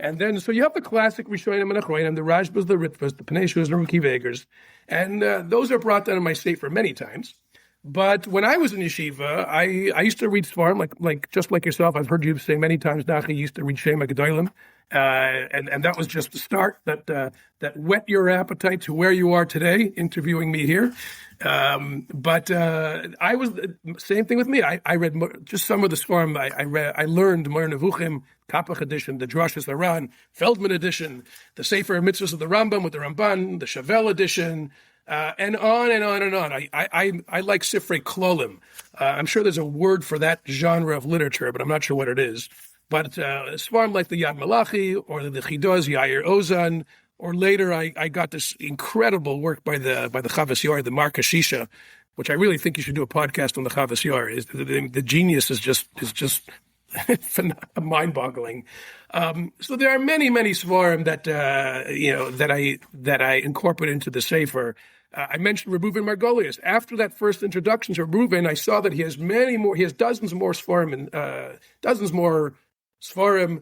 [SPEAKER 2] And then, so you have the classic Rishonim and Achronim, the Rashbas, the Ritbas, the Pnei Shuz, the Rukivegers, and those are brought down in my sefer many times. But when I was in yeshiva, I used to read Svarim, like just like yourself. I've heard you say many times, Nachi, used to read Shema Gedolim, and that was just the start that whet your appetite to where you are today, interviewing me here. But I was same thing with me. I read just some of the Svarim. I learned Moyer Nevuchim, Kapach edition, the Drashas Aran, Feldman edition, the Sefer Mitzvahs of the Rambam with the Ramban, the Shavel edition, and on and on and on. I like Sifrei Klolim. I'm sure there's a word for that genre of literature, but I'm not sure what it is. But Svarim like the Yad Malachi or the Chidos, Yair Ozan, or later I got this incredible work by the Chavas Yor, the Mar Kashisha, which I really think you should do a podcast on the Chavas Yor. The genius is just mind-boggling. So there are many Svarim that I incorporate into the Sefer. I mentioned Reuven Margolius. After that first introduction to Reuven, I saw that he has many more. He has dozens more Svarim Svarim.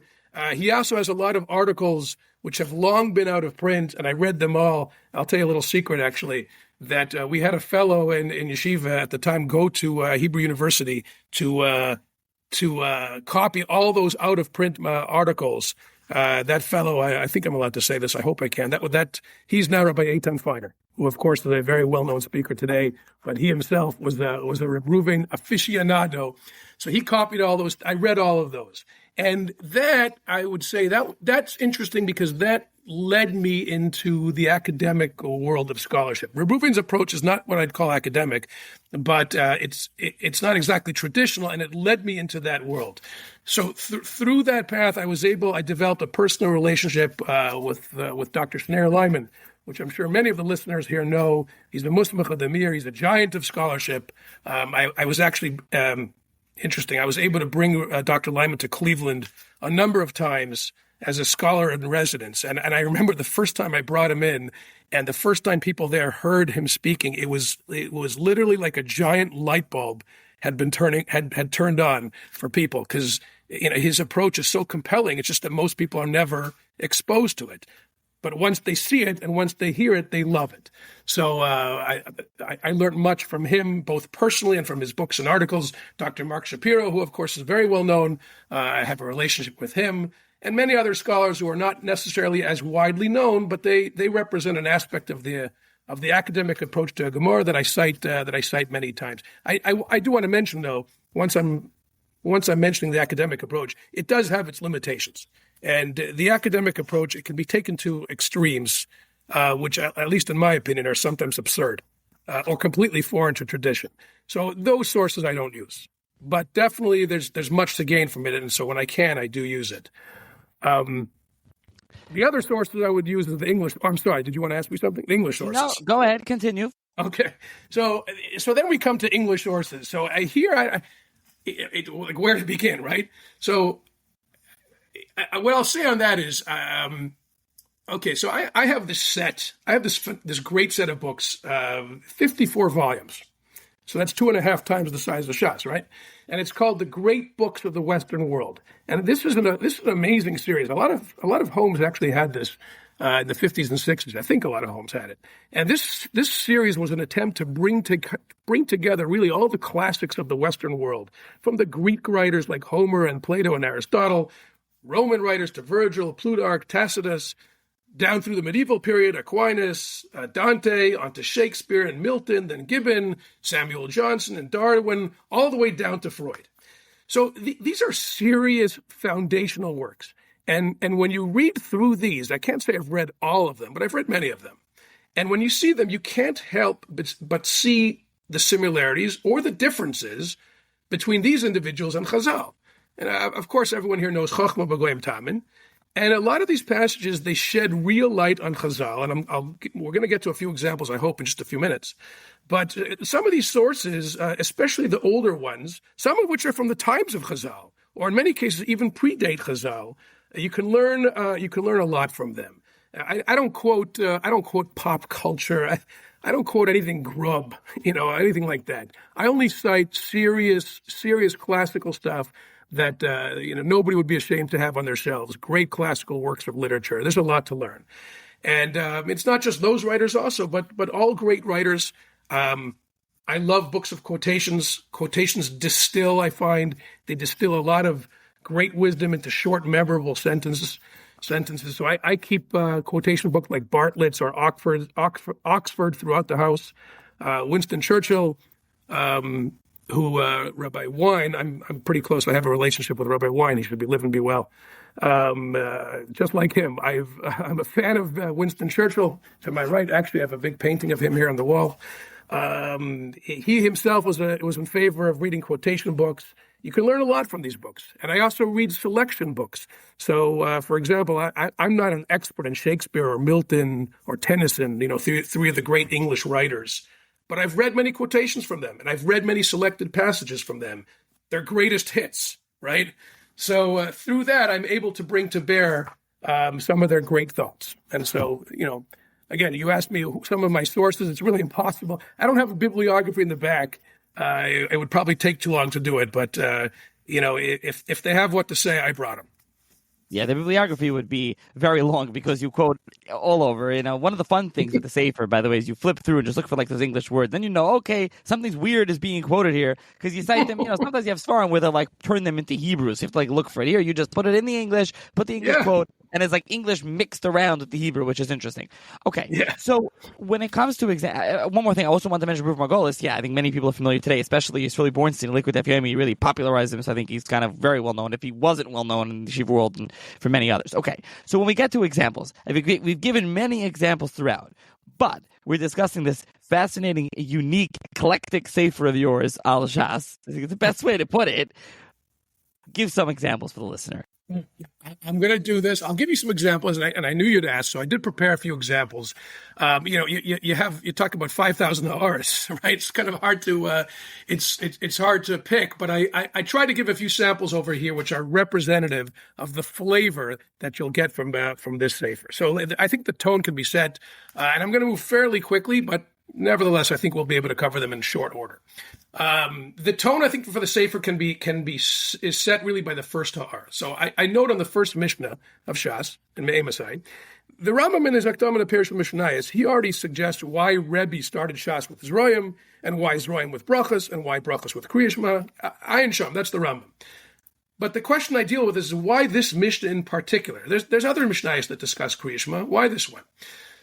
[SPEAKER 2] He also has a lot of articles which have long been out of print, and I read them all. I'll tell you a little secret, actually, that we had a fellow in yeshiva at the time go to Hebrew University to copy all those out-of-print articles That fellow, I think I'm allowed to say this. I hope I can. He's now Rabbi Eitan Feiner, who, of course, is a very well-known speaker today. But he himself was a Reuven aficionado, so he copied all those. I read all of those, and that I would say that's interesting because that led me into the academic world of scholarship. Reuven's approach is not what I'd call academic, but it's not exactly traditional, and it led me into that world. So through that path, I developed a personal relationship with Dr. Shneur Lyman, which I'm sure many of the listeners here know. He's a Muslim Chadamir. He's a giant of scholarship. I was actually interesting. I was able to bring Dr. Lyman to Cleveland a number of times as a scholar in residence. And I remember the first time I brought him in, and the first time people there heard him speaking, it was literally like a giant light bulb had turned on for people, because his approach is so compelling. It's just that most people are never exposed to it. But once they see it and once they hear it, they love it. So I learned much from him, both personally and from his books and articles. Dr. Mark Shapiro, who, of course, is very well known, I have a relationship with him, and many other scholars who are not necessarily as widely known, but they represent an aspect of the academic approach to Gemara that I cite many times. I do want to mention, though, once I'm mentioning the academic approach, it does have its limitations. And the academic approach, it can be taken to extremes, which, at least in my opinion, are sometimes absurd or completely foreign to tradition. So those sources I don't use. But definitely there's much to gain from it, and so when I can, I do use it. The other sources I would use is the English. Oh, I'm sorry, did you want to ask me something? The English sources.
[SPEAKER 1] No, go ahead, continue.
[SPEAKER 2] Okay. So then we come to English sources. So like where to begin, right? So what I'll say on that is, okay, so I have this set. I have this great set of books, 54 volumes. So that's 2.5 times the size of Shas, right? And it's called The Great Books of the Western World. And this is an amazing series. A lot of homes actually had this in the 50s and 60s. I think a lot of homes had it. And this series was an attempt to bring together really all the classics of the Western world, from the Greek writers like Homer and Plato and Aristotle, Roman writers to Virgil, Plutarch, Tacitus, down through the medieval period, Aquinas, Dante, onto Shakespeare and Milton, then Gibbon, Samuel Johnson and Darwin, all the way down to Freud. So these are serious foundational works. And when you read through these, I can't say I've read all of them, but I've read many of them. And when you see them, you can't help but see the similarities or the differences between these individuals and Chazal. And of course, everyone here knows Chochma B'Goyim Tamin. And a lot of these passages, they shed real light on Chazal. And we're going to get to a few examples, I hope, in just a few minutes. But some of these sources, especially the older ones, some of which are from the times of Chazal, or in many cases even predate Chazal, you can learn a lot from them. I don't quote pop culture. I don't quote anything grub, anything like that. I only cite serious classical stuff that nobody would be ashamed to have on their shelves. Great classical works of literature. There's a lot to learn, and it's not just those writers also, but all great writers. I love books of quotations. Quotations distill. I find they distill a lot of great wisdom into short, memorable sentences. So I keep quotation books like Bartlett's or Oxford throughout the house. Winston Churchill. Who Rabbi Wein, I'm pretty close. I have a relationship with Rabbi Wein. He should live and be well. Just like him, I'm a fan of Winston Churchill. To my right, actually, I have a big painting of him here on the wall. He himself was in favor of reading quotation books. You can learn a lot from these books. And I also read selection books. So, for example, I'm not an expert in Shakespeare or Milton or Tennyson, three of the great English writers. But I've read many quotations from them, and I've read many selected passages from them, their greatest hits, right? So through that, I'm able to bring to bear some of their great thoughts. And so, again, you asked me some of my sources. It's really impossible. I don't have a bibliography in the back. It would probably take too long to do it. But, if they have what to say, I brought them.
[SPEAKER 1] Yeah, the bibliography would be very long because you quote all over. One of the fun things with the Sefer, by the way, is you flip through and just look for those English words. Then okay, something's weird is being quoted here because you cite them. Sometimes you have Svarim where they'll turn them into Hebrew. So you have to look for it. Here, you just put it in the English, put the English quote, and it's like English mixed around with the Hebrew, which is interesting. Okay,
[SPEAKER 2] Yeah.
[SPEAKER 1] so when it comes to one more thing, I also want to mention Ruth Margolis. Yeah, I think many people are familiar today, especially Shirley Bornstein, Liquid FYM. He really popularized him, so I think he's kind of very well known. If he wasn't well known in the Yeshiva world, and for many others. Okay, so when we get to examples, I think we've given many examples throughout, but we're discussing this fascinating, unique, eclectic sefer of yours, Al Shas. I think it's the best way to put it. Give some examples for the listener.
[SPEAKER 2] I'm going to do this. I'll give you some examples, and I knew you'd ask, so I did prepare a few examples. You talk about 5,000 HaDoresh, right? It's kind of hard to it's hard to pick, but I try to give a few samples over here, which are representative of the flavor that you'll get from this sefer. So I think the tone can be set, and I'm going to move fairly quickly, but nevertheless, I think we'll be able to cover them in short order. The tone, I think, for the sefer is set really by the first ha'ara. So I note on the first Mishnah of Shas in Me'emasai, the Rambam in his Akdama Perish Mishnayos, he already suggests why Rebbe started Shas with Zroyim, and why Zroyim with Brachas, and why Brachas with Kriyashma. Ayin Sham, that's the Rambam. But the question I deal with is why this Mishnah in particular. There's other Mishnayos that discuss Kriyashma. Why this one?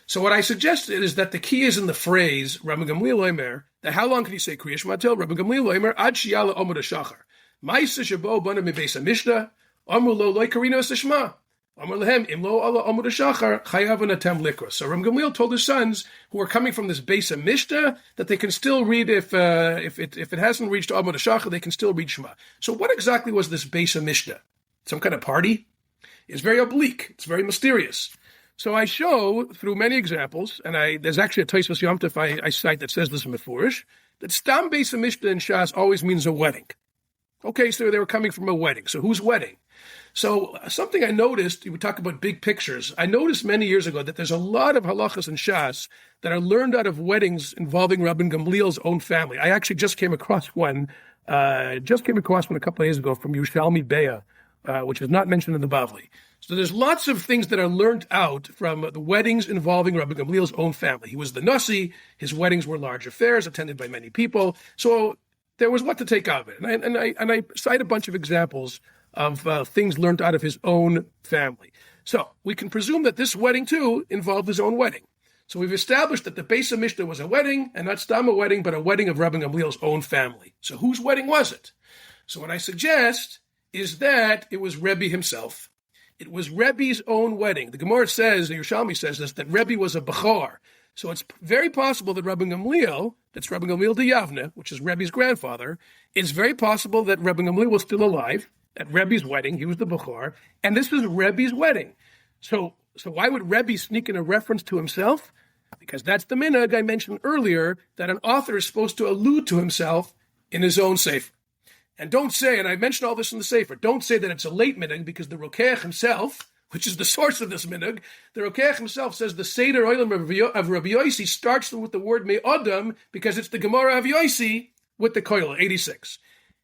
[SPEAKER 2] So what I suggested is that the key is in the phrase Rabbi Gamliel Omer. That how long can you say Kriya Shema till Rabbi Gamliel Omer ad shiyala Omer Shachar Ma'isa shabo bana mibeis Mishnah Omer lo loy karino Sishma Omer lehem im lo ala Omer Shachar chayav atem likros. So Rabbi Gamliel told his sons who are coming from this Beis Mishnah that they can still read if it hasn't reached Omer Shachar, they can still read Shema. So what exactly was this Beis Mishnah? Some kind of party? It's very oblique. It's very mysterious. So I show through many examples, and there's actually a Tosfos Yom Tov I cite that says this in Frisch, that Stam Beis Mishnah in Shas always means a wedding. Okay, so they were coming from a wedding. So whose wedding? So something I noticed, we talk about big pictures. I noticed many years ago that there's a lot of halachas in Shas that are learned out of weddings involving Rabbi Gamliel's own family. I actually just came across one a couple of days ago from Yerushalmi Beya, which is not mentioned in the Bavli. So there's lots of things that are learned out from the weddings involving Rabbi Gamliel's own family. He was the Nasi. His weddings were large affairs attended by many people. So there was what to take out of it. And I cite a bunch of examples of things learned out of his own family. So we can presume that this wedding, too, involved his own wedding. So we've established that the Beis Mishnah was a wedding, and not stam a wedding, but a wedding of Rabbi Gamliel's own family. So whose wedding was it? So what I suggest is that it was Rebbe himself. It was Rebbe's own wedding. The Gemara says, the Yerushalmi says this, that Rebbe was a Bechor. So it's very possible that Rabbi Gamliel, that's Rabbi Gamliel de Yavne, which is Rebbe's grandfather, it's very possible that Rabbi Gamliel was still alive at Rebbe's wedding. He was the Bechor, and this was Rebbe's wedding. So why would Rebbe sneak in a reference to himself? Because that's the minhag I mentioned earlier, that an author is supposed to allude to himself in his own sefer. And don't say, and I mentioned all this in the Sefer, don't say that it's a late minhag, because the Rokeach himself, which is the source of this minhag, the Rokeach himself says the Seder Olam of Rabbi Yossi starts with the word Me'odam, because it's the Gemara of Yossi with the Koil, 86.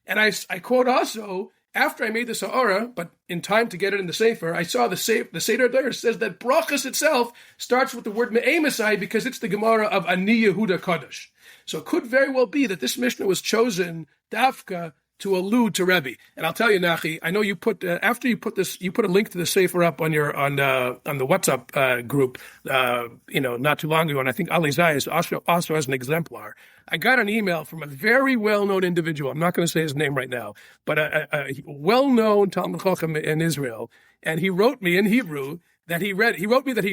[SPEAKER 2] And I quote also, after I made this ha'ara, but in time to get it in the Sefer, I saw the Seder HaDoresh says that Brachas itself starts with the word Me'emasai, because it's the Gemara of Ani Yehuda Kadosh. So it could very well be that this Mishnah was chosen, Dafka, to allude to Rebbe. And I'll tell you, Nachi, I know you put after you put this, you put a link to the Sefer up on your on the WhatsApp group, not too long ago, and I think Ali Zayas also has an exemplar. I got an email from a very well-known individual. I'm not going to say his name right now, but a well-known Talmud Chacham in Israel, and he wrote me in Hebrew that he read. He wrote me that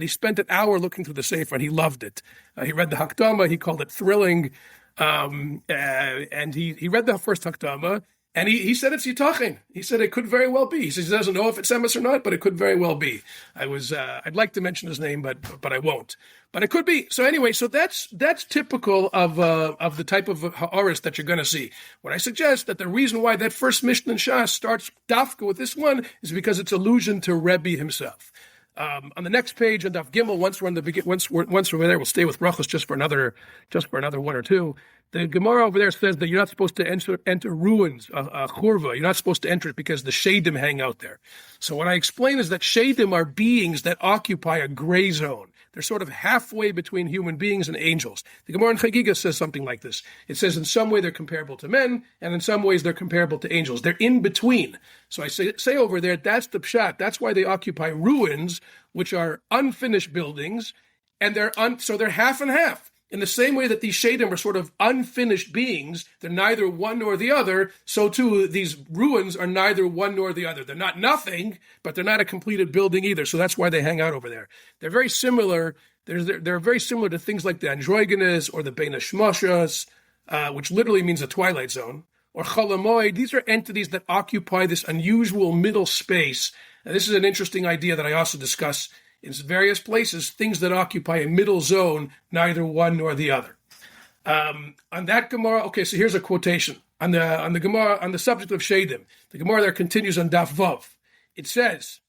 [SPEAKER 2] he spent an hour looking through the Sefer and he loved it. He read the Hakdama. He called it thrilling. And he read the first Hakdama, and he said it's Yitachin. He said it could very well be. He says he doesn't know if it's Emes or not, but it could very well be. I'd like to mention his name, but I won't. But it could be. So anyway, so that's typical of the type of ha'aris that you're going to see. What I suggest that the reason why that first Mishnah in Shas starts dafka with this one is because it's allusion to Rebbe himself. On the next page, on Daf Gimel, once we're there, we'll stay with brachos just for another one or two. The Gemara over there says that you're not supposed to enter ruins, churva. You're not supposed to enter it because the shadim hang out there. So what I explain is that shadim are beings that occupy a gray zone. They're sort of halfway between human beings and angels. The Gemara in Chagiga says something like this. It says in some way they're comparable to men, and in some ways they're comparable to angels. They're in between. So I say over there, that's the pshat. That's why they occupy ruins, which are unfinished buildings, and so they're half and half. In the same way that these Shadim are sort of unfinished beings, they're neither one nor the other, so too these ruins are neither one nor the other. They're not nothing, but they're not a completed building either, so that's why they hang out over there. They're very similar. They're very similar to things like the Androgenes or the Bein Hashmashas, which literally means a twilight zone, or Cholamoid. These are entities that occupy this unusual middle space. And this is an interesting idea that I also discuss in various places, things that occupy a middle zone, neither one nor the other. On that Gemara, okay, so here's a quotation on the Gemara on the subject of Shadim. The Gemara there continues on Daf Vav. It says,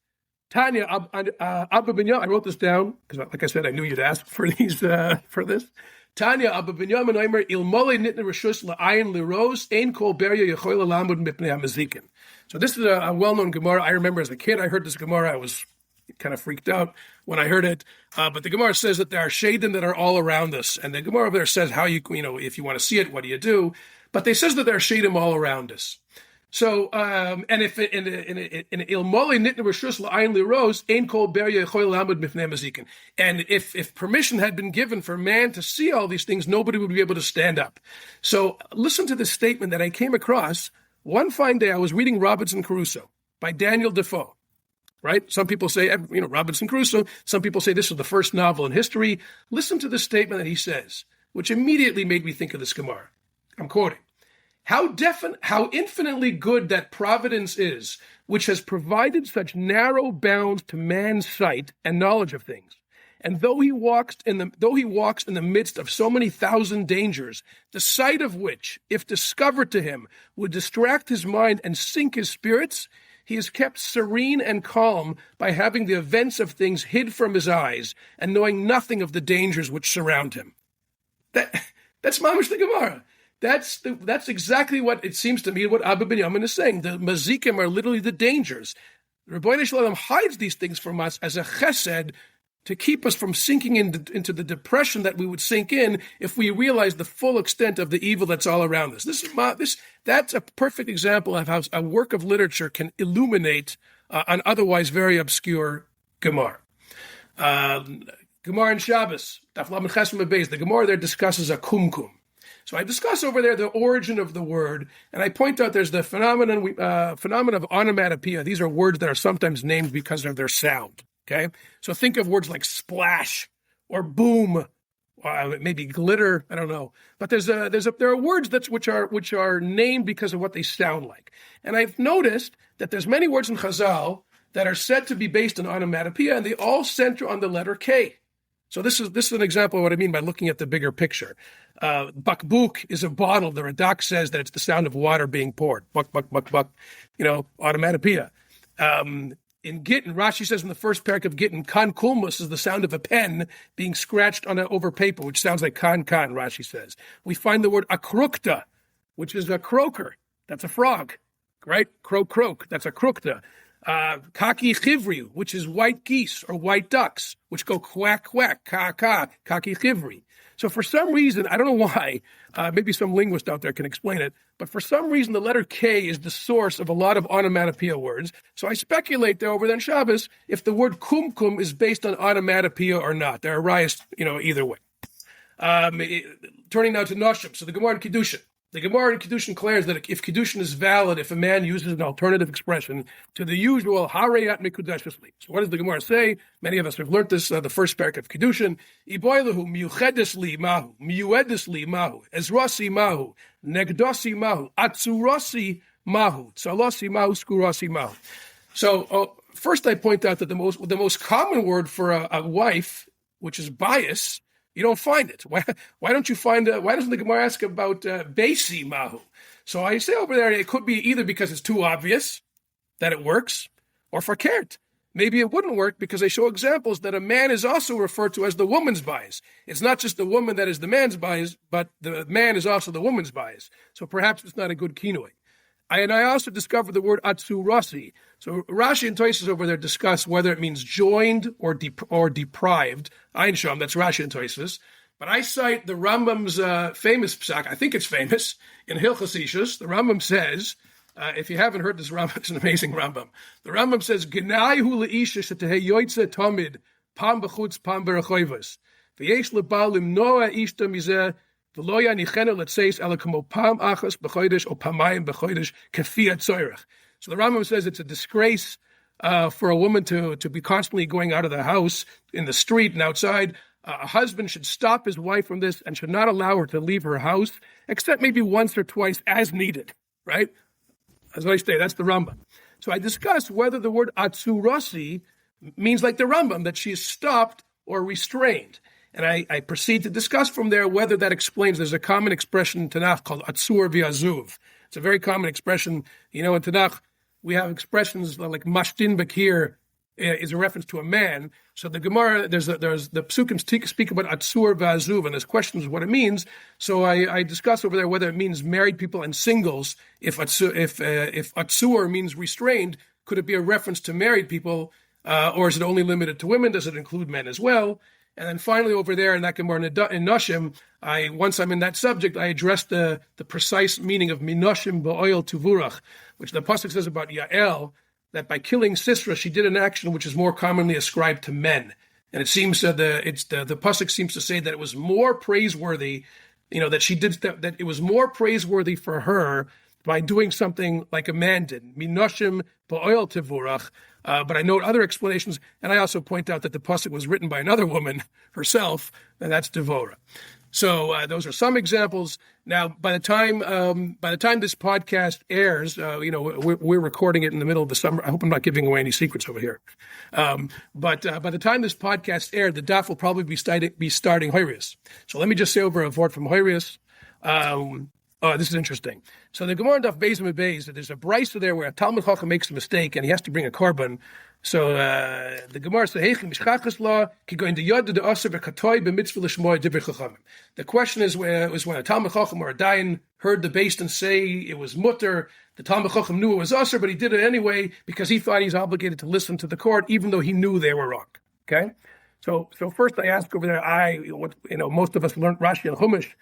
[SPEAKER 2] Tanya Abba Binyamin. I wrote this down because, like I said, I knew you'd ask for these for this. Tanya Abba Binyamin Omer Ilmole Nitna Rishus La'ayin Liros Ein Kol Beria Yechoil Lamud Mipnei HaMazikin. So this is a well-known Gemara. I remember as a kid, I heard this Gemara. I was kind of freaked out when I heard it. But the Gemara says that there are shadim that are all around us. And the Gemara over there says how you if you want to see it, what do you do? But they says that there are shadim all around us. So, and if in ilmole nitna reshus la'ayin liros, ein kol beria yechoil lamud mifnei mazikin. And if permission had been given for man to see all these things, nobody would be able to stand up. So listen to this statement that I came across one fine day. I was reading Robinson Crusoe by Daniel Defoe. Right? Some people say, Robinson Crusoe. Some people say this was the first novel in history. Listen to the statement that he says, which immediately made me think of this Gemara. I'm quoting. How infinitely good that providence is, which has provided such narrow bounds to man's sight and knowledge of things. And though he walks in the midst of so many thousand dangers, the sight of which, if discovered to him, would distract his mind and sink his spirits, he is kept serene and calm by having the events of things hid from his eyes and knowing nothing of the dangers which surround him. That's Mamash the Gemara. That's exactly what it seems to me what Abba Binyamin is saying. The mazikim are literally the dangers. Rebbeinu Shalom hides these things from us as a chesed to keep us from sinking into the depression that we would sink in if we realize the full extent of the evil that's all around us. That's a perfect example of how a work of literature can illuminate an otherwise very obscure Gemara. Gemara in Shabbos, Daf Lamed Ches Beis, the Gemara there discusses a kumkum. So I discuss over there the origin of the word, and I point out there's the phenomenon of onomatopoeia. These are words that are sometimes named because of their sound. Okay, so think of words like splash or boom, maybe glitter. I don't know, but there are words which are named because of what they sound like. And I've noticed that there's many words in Chazal that are said to be based on onomatopoeia, and they all center on the letter K. So this is an example of what I mean by looking at the bigger picture. Bakbuk is a bottle. The Radak says that it's the sound of water being poured. Buck, buck, buck, buck. Onomatopoeia. In Gittin, Rashi says in the first parak of Gittin, kan kulmus is the sound of a pen being scratched over paper, which sounds like kan, Rashi says. We find the word akrukta, which is a croaker. That's a frog, right? Croak. That's a krukta. Kaki chivri, which is white geese or white ducks, which go quack, quack, kaki chivri. So for some reason, I don't know why, maybe some linguist out there can explain it, but for some reason the letter K is the source of a lot of onomatopoeia words. So I speculate there over there in Shabbos if the word kumkum is based on onomatopoeia or not. There are riots, either way. Turning now to Noshim, so the Gemara in Kiddushin. The Gemara in Kiddushin declares that if Kiddushin is valid, if a man uses an alternative expression to the usual Hareyat Mikudashis li. So what does the Gemara say? Many of us have learned this, the first parak of Kiddushin. Iboilahu miyuchedes li mahu, miyuedes li mahu, ezrasi mahu, negdosi mahu, atsurasi mahu, tzalosi mahu, skurasi mahu. So first I point out that the most common word for a wife, which is bias, you don't find it. Why don't you find? Why doesn't the Gemara ask about Beisi Mahu? So I say over there, it could be either because it's too obvious that it works, or for Kert. Maybe it wouldn't work because they show examples that a man is also referred to as the woman's bias. It's not just the woman that is the man's bias, but the man is also the woman's bias. So perhaps it's not a good kinui. And I also discovered the word atsurasi. So Rashi and Tosfos over there discuss whether it means joined or deprived. Ein Sham, that's Rashi and Tosfos. But I cite the Rambam's famous psak, I think it's famous, in Hilchos Ishus. The Rambam says, if you haven't heard this Rambam, it's an amazing Rambam. The Rambam says, Gnai hu le'isha shetehei yoytze tamid, pam b'chutz, pam b'rechoivos. V'yesh lebal limnoa ishta mizeh, v'lo yanichena letzeis ela kamo pam achas b'choidesh, o pamayim b'choidesh, kefiyat tzoyrech. So the Rambam says it's a disgrace for a woman to be constantly going out of the house, in the street and outside. A husband should stop his wife from this and should not allow her to leave her house, except maybe once or twice as needed, right? As I say, that's the Rambam. So I discussed whether the word atsurasi means like the Rambam, that she is stopped or restrained. And I proceed to discuss from there whether that explains, there's a common expression in Tanakh called atzur v'azuv. It's a very common expression. In Tanakh, we have expressions like mashtin bakir, is a reference to a man. So the Gemara, there's the Psukim speak about Atzur v'Azuv, and there's questions of what it means. So I discuss over there whether it means married people and singles. If Atzur means restrained, could it be a reference to married people, or is it only limited to women? Does it include men as well? And then finally over there in that Gemara in Noshim, once I'm in that subject, I address the precise meaning of Minoshim ba'oil tuvurach, which the pasuk says about Yael, that by killing Sisera, she did an action which is more commonly ascribed to men. And it seems the pasuk seems to say that it was more praiseworthy, that she did that it was more praiseworthy for her by doing something like a man did. Minoshim ba'oil tevurach. But I note other explanations, and I also point out that the pasuk was written by another woman herself, and that's Devorah. So those are some examples. Now, by the time this podcast airs, we're recording it in the middle of the summer. I hope I'm not giving away any secrets over here. But by the time this podcast aired, the daf will probably be starting Hoirius. So let me just say over a vort from Hoirius. This is interesting. So the Gemara daf Beis Beis, there's a brisa there where a Talmud Chacham makes a mistake and he has to bring a korban. So the Gemara says, the question is, was when a Talmud Chacham or a Dayan heard the Beis Din say it was mutter, the Talmud Chacham knew it was usher, but he did it anyway because he thought he's obligated to listen to the court, even though he knew they were wrong. Okay, so first I ask over there, most of us learned Rashi and Chumash,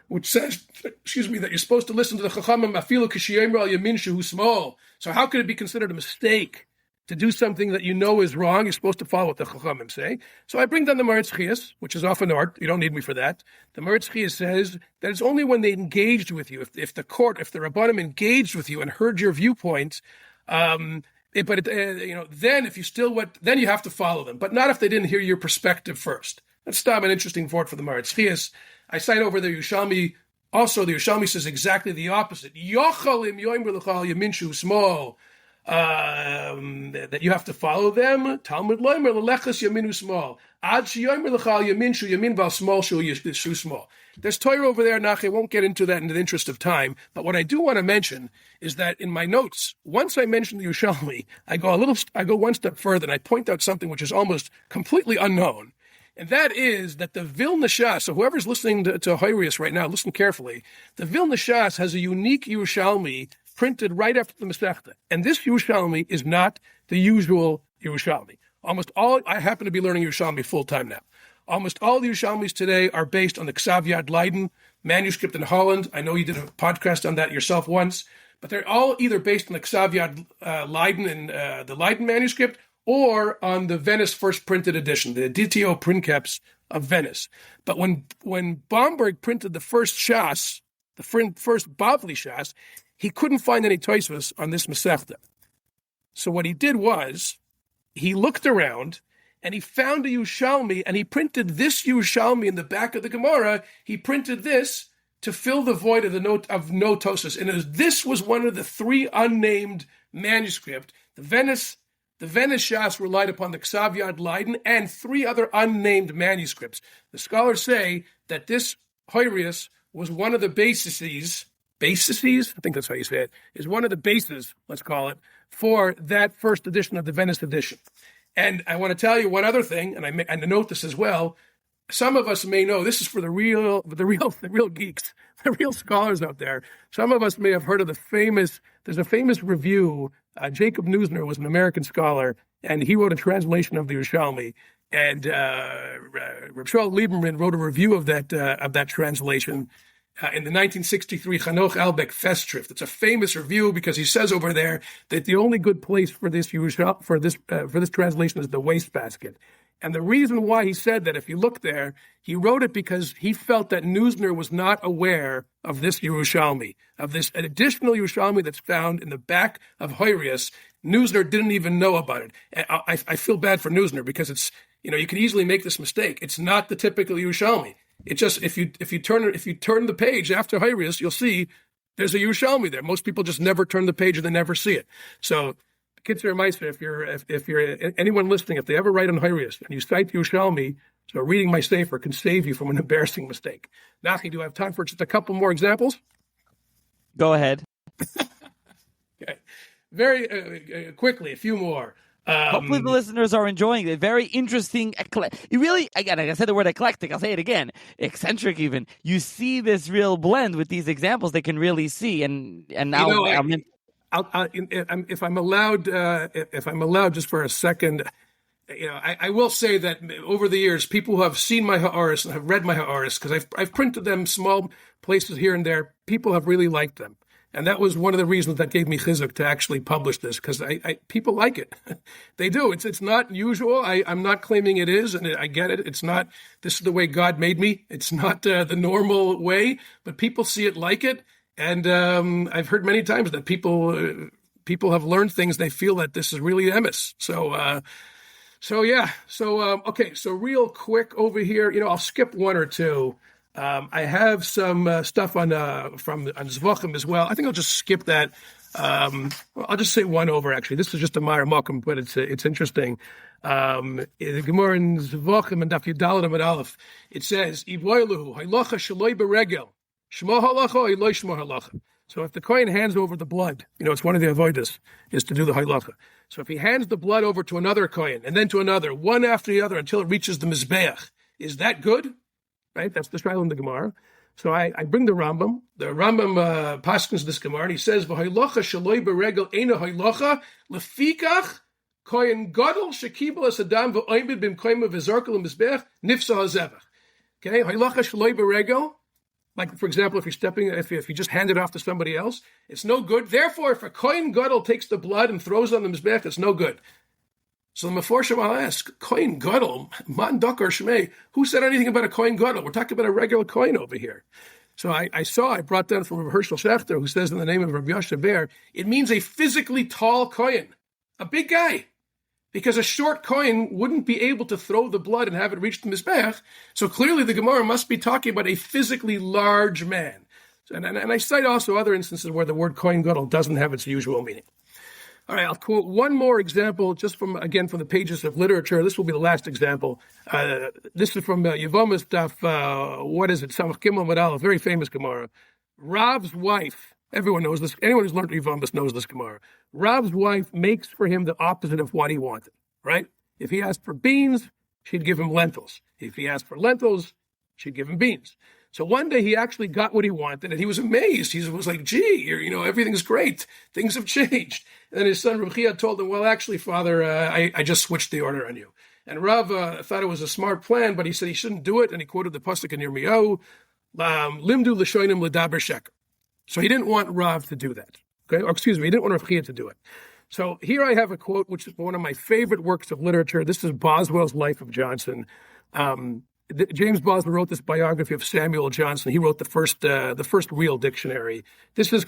[SPEAKER 2] which says, that you're supposed to listen to the Chachamim afilu k'shiyemru al yamin shehu small. So how could it be considered a mistake to do something that you know is wrong? You're supposed to follow what the Chachamim say. So I bring down the Maritz Chias, which is often art. You don't need me for that. The Maritz Chias says that it's only when they engaged with you, if the Rabbanim engaged with you and heard your viewpoint, then if you still then you have to follow them, but not if they didn't hear your perspective first. That's an interesting thought for the Maritz Chias. I cite over the Yerushalmi. Also, the Yerushalmi says exactly the opposite. Yochalim yoimr l'chal yaminshu small. That you have to follow them. Talmud loimer l'lechas yaminu small. Ad sheyoimr l'chal yaminshu yamin val small shu small. There's Torah over there, Nach. I won't get into that in the interest of time. But what I do want to mention is that in my notes, once I mention the Yerushalmi, I go one step further and I point out something which is almost completely unknown. And that is that the Vilna Shas, so whoever's listening to Hoirius right now, listen carefully. The Vilna Shas has a unique Yerushalmi printed right after the Masechta. And this Yerushalmi is not the usual Yerushalmi. I happen to be learning Yerushalmi full-time now. Almost all the Yerushalmis today are based on the Ksav Yad Leiden manuscript in Holland. I know you did a podcast on that yourself once. But they're all either based on the Ksav Yad Leiden and the Leiden manuscript, or on the Venice first printed edition, the DTO princeps of Venice. But when Bomberg printed the first Shas, the first Bavli Shas, he couldn't find any Tosfos on this Masechta. So what he did was, he looked around, and he found a Yerushalmi, and he printed this Yerushalmi in the back of the Gemara. He printed this to fill the void of no Tosfos. And this was one of the three unnamed manuscripts. The Venice Shas relied upon the Ksav Yad Leiden and three other unnamed manuscripts. The scholars say that this Hoirius was one of the bases, I think that's how you say it, is one of the bases, let's call it, for that first edition of the Venice edition. And I want to tell you one other thing, and I note this as well. some of us may know, this is for the real geeks, the real scholars out there. Some of us may have heard of there's a famous review. Jacob Neusner was an American scholar, and he wrote a translation of the Yerushalmi. And Reb Shaul Lieberman wrote a review of that translation in the 1963 Hanoch Albeck Festschrift. It's a famous review because he says over there that the only good place for this translation is the wastebasket. And the reason why he said that, if you look there, he wrote it because he felt that Neusner was not aware of this Yerushalmi, of this additional Yerushalmi that's found in the back of Hoirius. Neusner didn't even know about it. I feel bad for Neusner because it's, you can easily make this mistake. It's not the typical Yerushalmi. It just, if you turn the page after Hoirius, you'll see there's a Yerushalmi there. Most people just never turn the page and they never see it. So, Kitzur Meister, if you're anyone listening, if they ever write on Hoirius and you cite Yerushalmi, so reading my sefer can save you from an embarrassing mistake. Nachi, do I have time for just a couple more examples?
[SPEAKER 1] Go ahead.
[SPEAKER 2] Okay. Very quickly, a few more.
[SPEAKER 1] Hopefully the listeners are enjoying it. Very interesting. You really, again, I said the word eclectic. I'll say it again. Eccentric even. You see this real blend with these examples they can really see. And now
[SPEAKER 2] if I'm allowed just for a second, I will say that over the years, people who have seen my HaDoresh and have read my HaDoresh, because I've printed them small places here and there, people have really liked them. And that was one of the reasons that gave me chizuk to actually publish this, because people like it. They do. It's not usual. I'm not claiming it is, and I get it. It's not, this is the way God made me. It's not the normal way, but people see it, like it. And I've heard many times that people have learned things. They feel that this is really emes. Okay. So real quick over here, I'll skip one or two. I have some stuff on Zvachim as well. I think I'll just skip that. I'll just say one over. Actually, this is just a Meir Malcolm, but it's interesting. The Gemara in Zvachim and Daf Yudalad Amud Aleph, it says, "Ivoiluhu haylacha shaloi beregel shmo halacha iloi shmo halacha." So if the kohen hands over the blood, it's one of the avodas is to do the halacha. So if he hands the blood over to another kohen and then to another, one after the other until it reaches the mizbeach, is that good? Right, that's the Shrail in the Gemara. So I bring the Rambam. The Rambam paskins this Gemara, and he says, "V'haylocha shaloi beregel eina haylocha lefikach kohen gadol shekibel es adam v'oimid b'mkoyim v'zarkel l'mizbech nifsa hazevach." Okay, haylocha shaloi beregel. Like, for example, if you just hand it off to somebody else, it's no good. Therefore, if a kohen gadol takes the blood and throws it on the mizbech, it's no good. So the Meforshim will ask, Kohen Gadol, Man Dokar Shmei, who said anything about a Kohen Gadol? We're talking about a regular Kohen over here. So I brought down from Herschel Schachter, who says in the name of Rabbi Yosha Ber, it means a physically tall Kohen, a big guy. Because a short Kohen wouldn't be able to throw the blood and have it reach the Mizbech. So clearly the Gemara must be talking about a physically large man. And I cite also other instances where the word Kohen Gadol doesn't have its usual meaning. All right, I'll quote one more example, just from the pages of literature. This will be the last example. This is from Yevomas Daf, Samach Gimel Medal, a very famous Gemara. Rav's wife, everyone knows this, anyone who's learned Yevomas knows this Gemara. Rav's wife makes for him the opposite of what he wanted, right? If he asked for beans, she'd give him lentils. If he asked for lentils, she'd give him beans. So one day he actually got what he wanted, and he was amazed. He was like, "Gee, everything's great. Things have changed." And then his son Rav Chia told him, "Well, actually, Father, I just switched the order on you." And Rav thought it was a smart plan, but he said he shouldn't do it. And he quoted the pasuk in Yirmiyahu, "Limdu l'shoinim l'daber sheker." So he didn't want Rav to do that. Okay, or excuse me, he didn't want Rav Chia to do it. So here I have a quote, which is one of my favorite works of literature. This is Boswell's Life of Johnson. James Boswell wrote this biography of Samuel Johnson. He wrote the first real dictionary. This is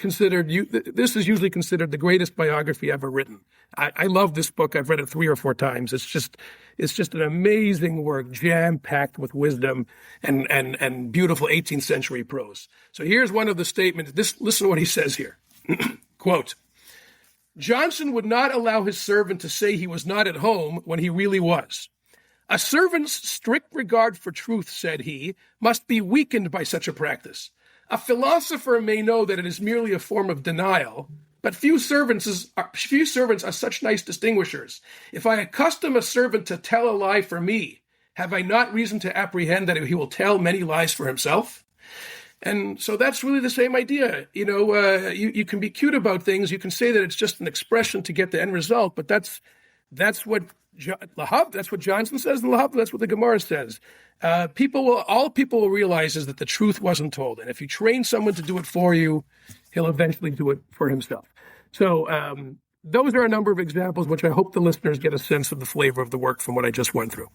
[SPEAKER 2] usually considered the greatest biography ever written. I love this book. I've read it 3 or 4 times. It's just an amazing work, jam-packed with wisdom and beautiful 18th century prose. So here's one of the statements. Listen to what he says here. Quote, "Johnson would not allow his servant to say he was not at home when he really was. A servant's strict regard for truth, said he, must be weakened by such a practice. A philosopher may know that it is merely a form of denial, but few servants are such nice distinguishers. If I accustom a servant to tell a lie for me, Have I not reason to apprehend that he will tell many lies for himself? And so that's really the same idea. You can be cute about things. You can say that it's just an expression to get the end result, but that's what that's what Johnson says, and that's what the Gemara says. All people will realize is that the truth wasn't told, and if you train someone to do it for you, he'll eventually do it for himself. So those are a number of examples, which I hope the listeners get a sense of the flavor of the work from what I just went through.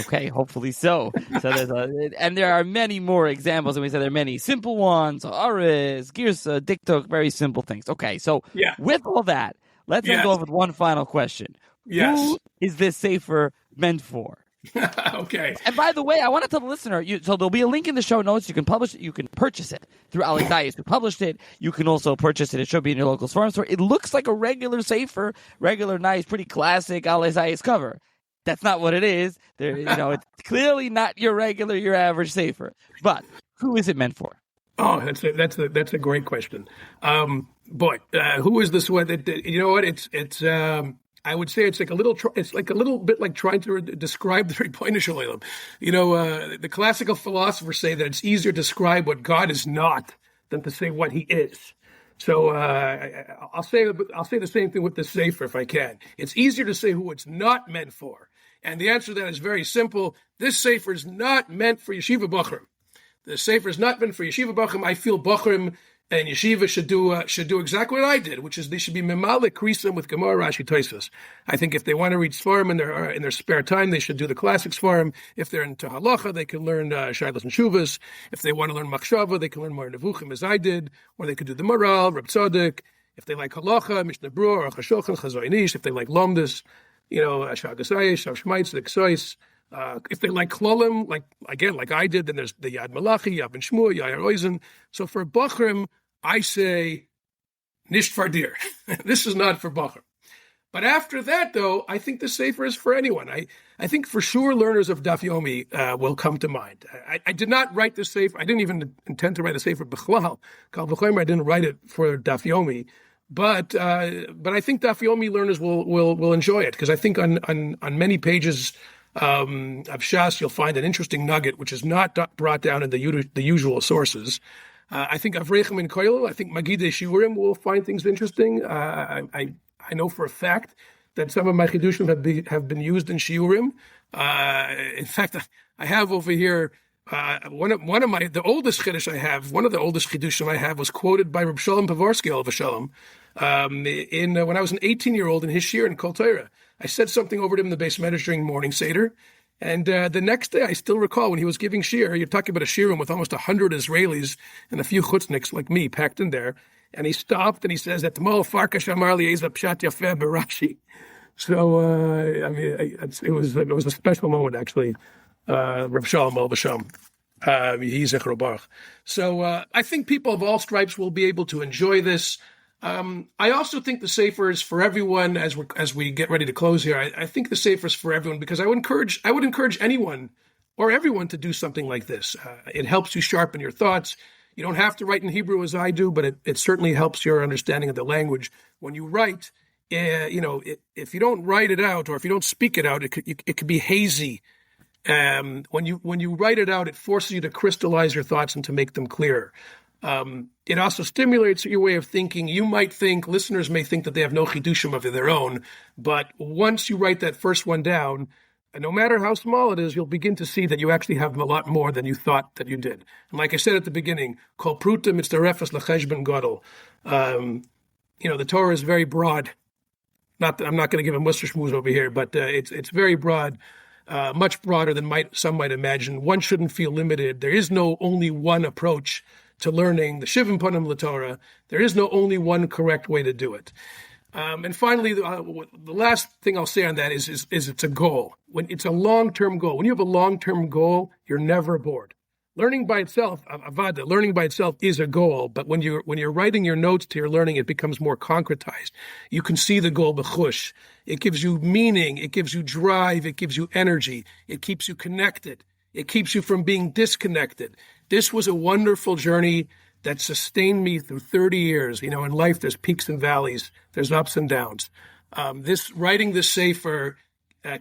[SPEAKER 1] Okay, hopefully so. And there are many more examples, and we said there are many simple ones, Aris, Girsa, Diktok, very simple things. Okay, so with all that, let's end off with one final question.
[SPEAKER 2] Yes.
[SPEAKER 1] Who is this sefer meant for?
[SPEAKER 2] Okay.
[SPEAKER 1] And by the way, I want to tell the listener, so there'll be a link in the show notes. You can purchase it through Ali Dias, who published it. You can also purchase it. It should be in your local farm store. It looks like a regular sefer, regular, nice, pretty classic Ali Dias cover. That's not what it is. It's clearly not your average sefer. But who is it meant for?
[SPEAKER 2] Oh, that's a great question. Who is this one? You know what? It's I would say it's like a little bit like trying to describe the Ribono Shel Olam. The classical philosophers say that it's easier to describe what God is not than to say what He is. So I'll say the same thing with the sefer if I can. It's easier to say who it's not meant for, and the answer to that is very simple. This sefer is not meant for yeshiva bachrim. The sefer is not meant for yeshiva bachrim. I feel bachrim and yeshiva should do exactly what I did, which is they should be memalik krisim with Gemara, Rashi, Tosfos. I think if they want to read Sfarim in their spare time, they should do the classic Sfarim. If they're into halacha, they can learn Shailas and Shuvas. If they want to learn Machshava, they can learn more Nevuchim as I did, or they could do the Maral, Reb Tzadok. If they like halacha, Mishnah Berurah, Aruch HaShulchan, Chazon Ish. If they like Lomdus, Shagas Ayesh, Shav Shmaitz, the Ksois. If they like Klolim, like I did, then there's the Yad Malachi, Yad Ben Shmuel, Yair Oizen. So for Bachrim, I say, Nisht Fardir. This is not for Bachrim. But after that, though, I think the sefer is for anyone. I think for sure learners of Daf Yomi will come to mind. I did not write the sefer. I didn't even intend to write a sefer B'chlal. Kal v'chomer, I didn't write it for Daf Yomi. But I think Daf Yomi learners will enjoy it, because I think on many pages of Shas you'll find an interesting nugget which is not brought down in the usual sources. I think Avreichim and Koil, I think Magidei Shiurim will find things interesting. I know for a fact that some of my chidushim have been used in Shiurim. In fact, I have over here one of the oldest chiddush I have. One of the oldest chidushim I have was quoted by Reb Shalom Pavarsky Olav Shalom when I was an 18-year-old in his shir in Kol Torah. I said something over to him in the Beis Medrash during morning seder. And the next day, I still recall when he was giving shir, you're talking about a shir room with almost 100 Israelis and a few chutzniks like me packed in there. And he stopped and he says, "Etmol Farkas amar li eza pshat yafeh b'Rashi." So, it was a special moment, actually. Reb Shalom Olav Shalom, Yehi Zichro Baruch. So I think people of all stripes will be able to enjoy this. I also think the sefer is for everyone. As we get ready to close here, I think the sefer is for everyone, because I would encourage anyone or everyone to do something like this. It helps you sharpen your thoughts. You don't have to write in Hebrew as I do, but it certainly helps your understanding of the language. When you write, if you don't write it out or if you don't speak it out, it could be hazy. When you write it out, it forces you to crystallize your thoughts and to make them clearer. It also stimulates your way of thinking. Listeners may think that they have no chidushim of their own, but once you write that first one down, no matter how small it is, you'll begin to see that you actually have a lot more than you thought that you did. And like I said at the beginning, kol pruta mitzarefes lecheshbon gadol. The Torah is very broad. I'm not going to give a muster shmooze over here, but it's very broad. Much broader than some might imagine. One shouldn't feel limited. There is no only one approach to learning the Shivim Panim LaTorah. There is no only one correct way to do it. And finally, the last thing I'll say on that is it's a goal. When it's a long-term goal. When you have a long-term goal, you're never bored. Learning by itself, avada, learning by itself is a goal, but when you're writing your notes to your learning, it becomes more concretized. You can see the goal b'chush. It gives you meaning, it gives you drive, it gives you energy, it keeps you connected, it keeps you from being disconnected. This was a wonderful journey that sustained me through 30 years. In life there's peaks and valleys, there's ups and downs. Writing this sefer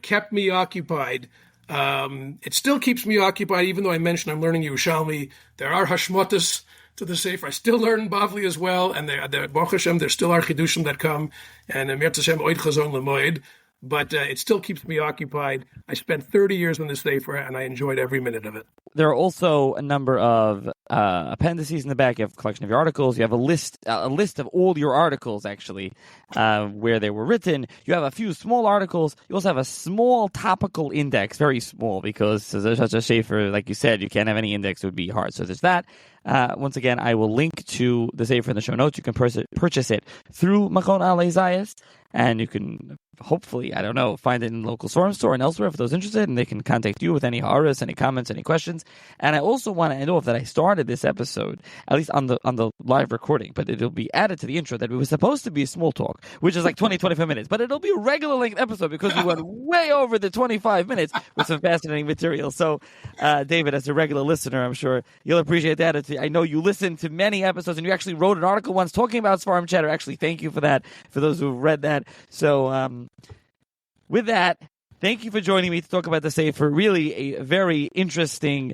[SPEAKER 2] kept me occupied It still keeps me occupied, even though I mentioned I'm learning Yerushalmi. There are hashmotas to the Sefer. I still learn Bavli as well, and Baruch Hashem, there still are chidushim that come, and Mirz Hashem oid chazon lemoed. But it still keeps me occupied. I spent 30 years on this Sefer, and I enjoyed every minute of it.
[SPEAKER 1] There are also a number of appendices in the back. You have a collection of your articles. You have a list of all your articles, actually, where they were written. You have a few small articles. You also have a small topical index, very small, because there's such a Sefer, like you said, you can't have any index. It would be hard. So there's that. Once again, I will link to the Sefer in the show notes. You can purchase it through Machon Alei Zayas, and you can hopefully, I don't know, find it in the local Sorum store and elsewhere for those interested, and they can contact you with any ha'aras, any comments, any questions. And I also want to end off that I started this episode, at least on the live recording, but it'll be added to the intro, that it was supposed to be a small talk, which is like 25 minutes, but it'll be a regular length episode because we went way over the 25 minutes with some fascinating material. So, David, as a regular listener, I'm sure you'll appreciate that. I know you listened to many episodes, and you actually wrote an article once talking about Svarim Chatter. Actually, thank you for that, for those who've read that. So, with that, thank you for joining me to talk about the Sefer. Really a very interesting,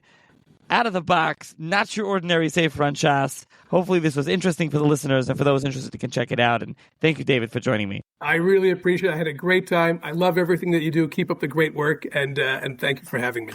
[SPEAKER 1] out-of-the-box, not your ordinary Sefer on Shas. Hopefully this was interesting for the listeners, and for those interested, you can check it out. And thank you, David, for joining me.
[SPEAKER 2] I really appreciate it. I had a great time. I love everything that you do. Keep up the great work, and thank you for having me.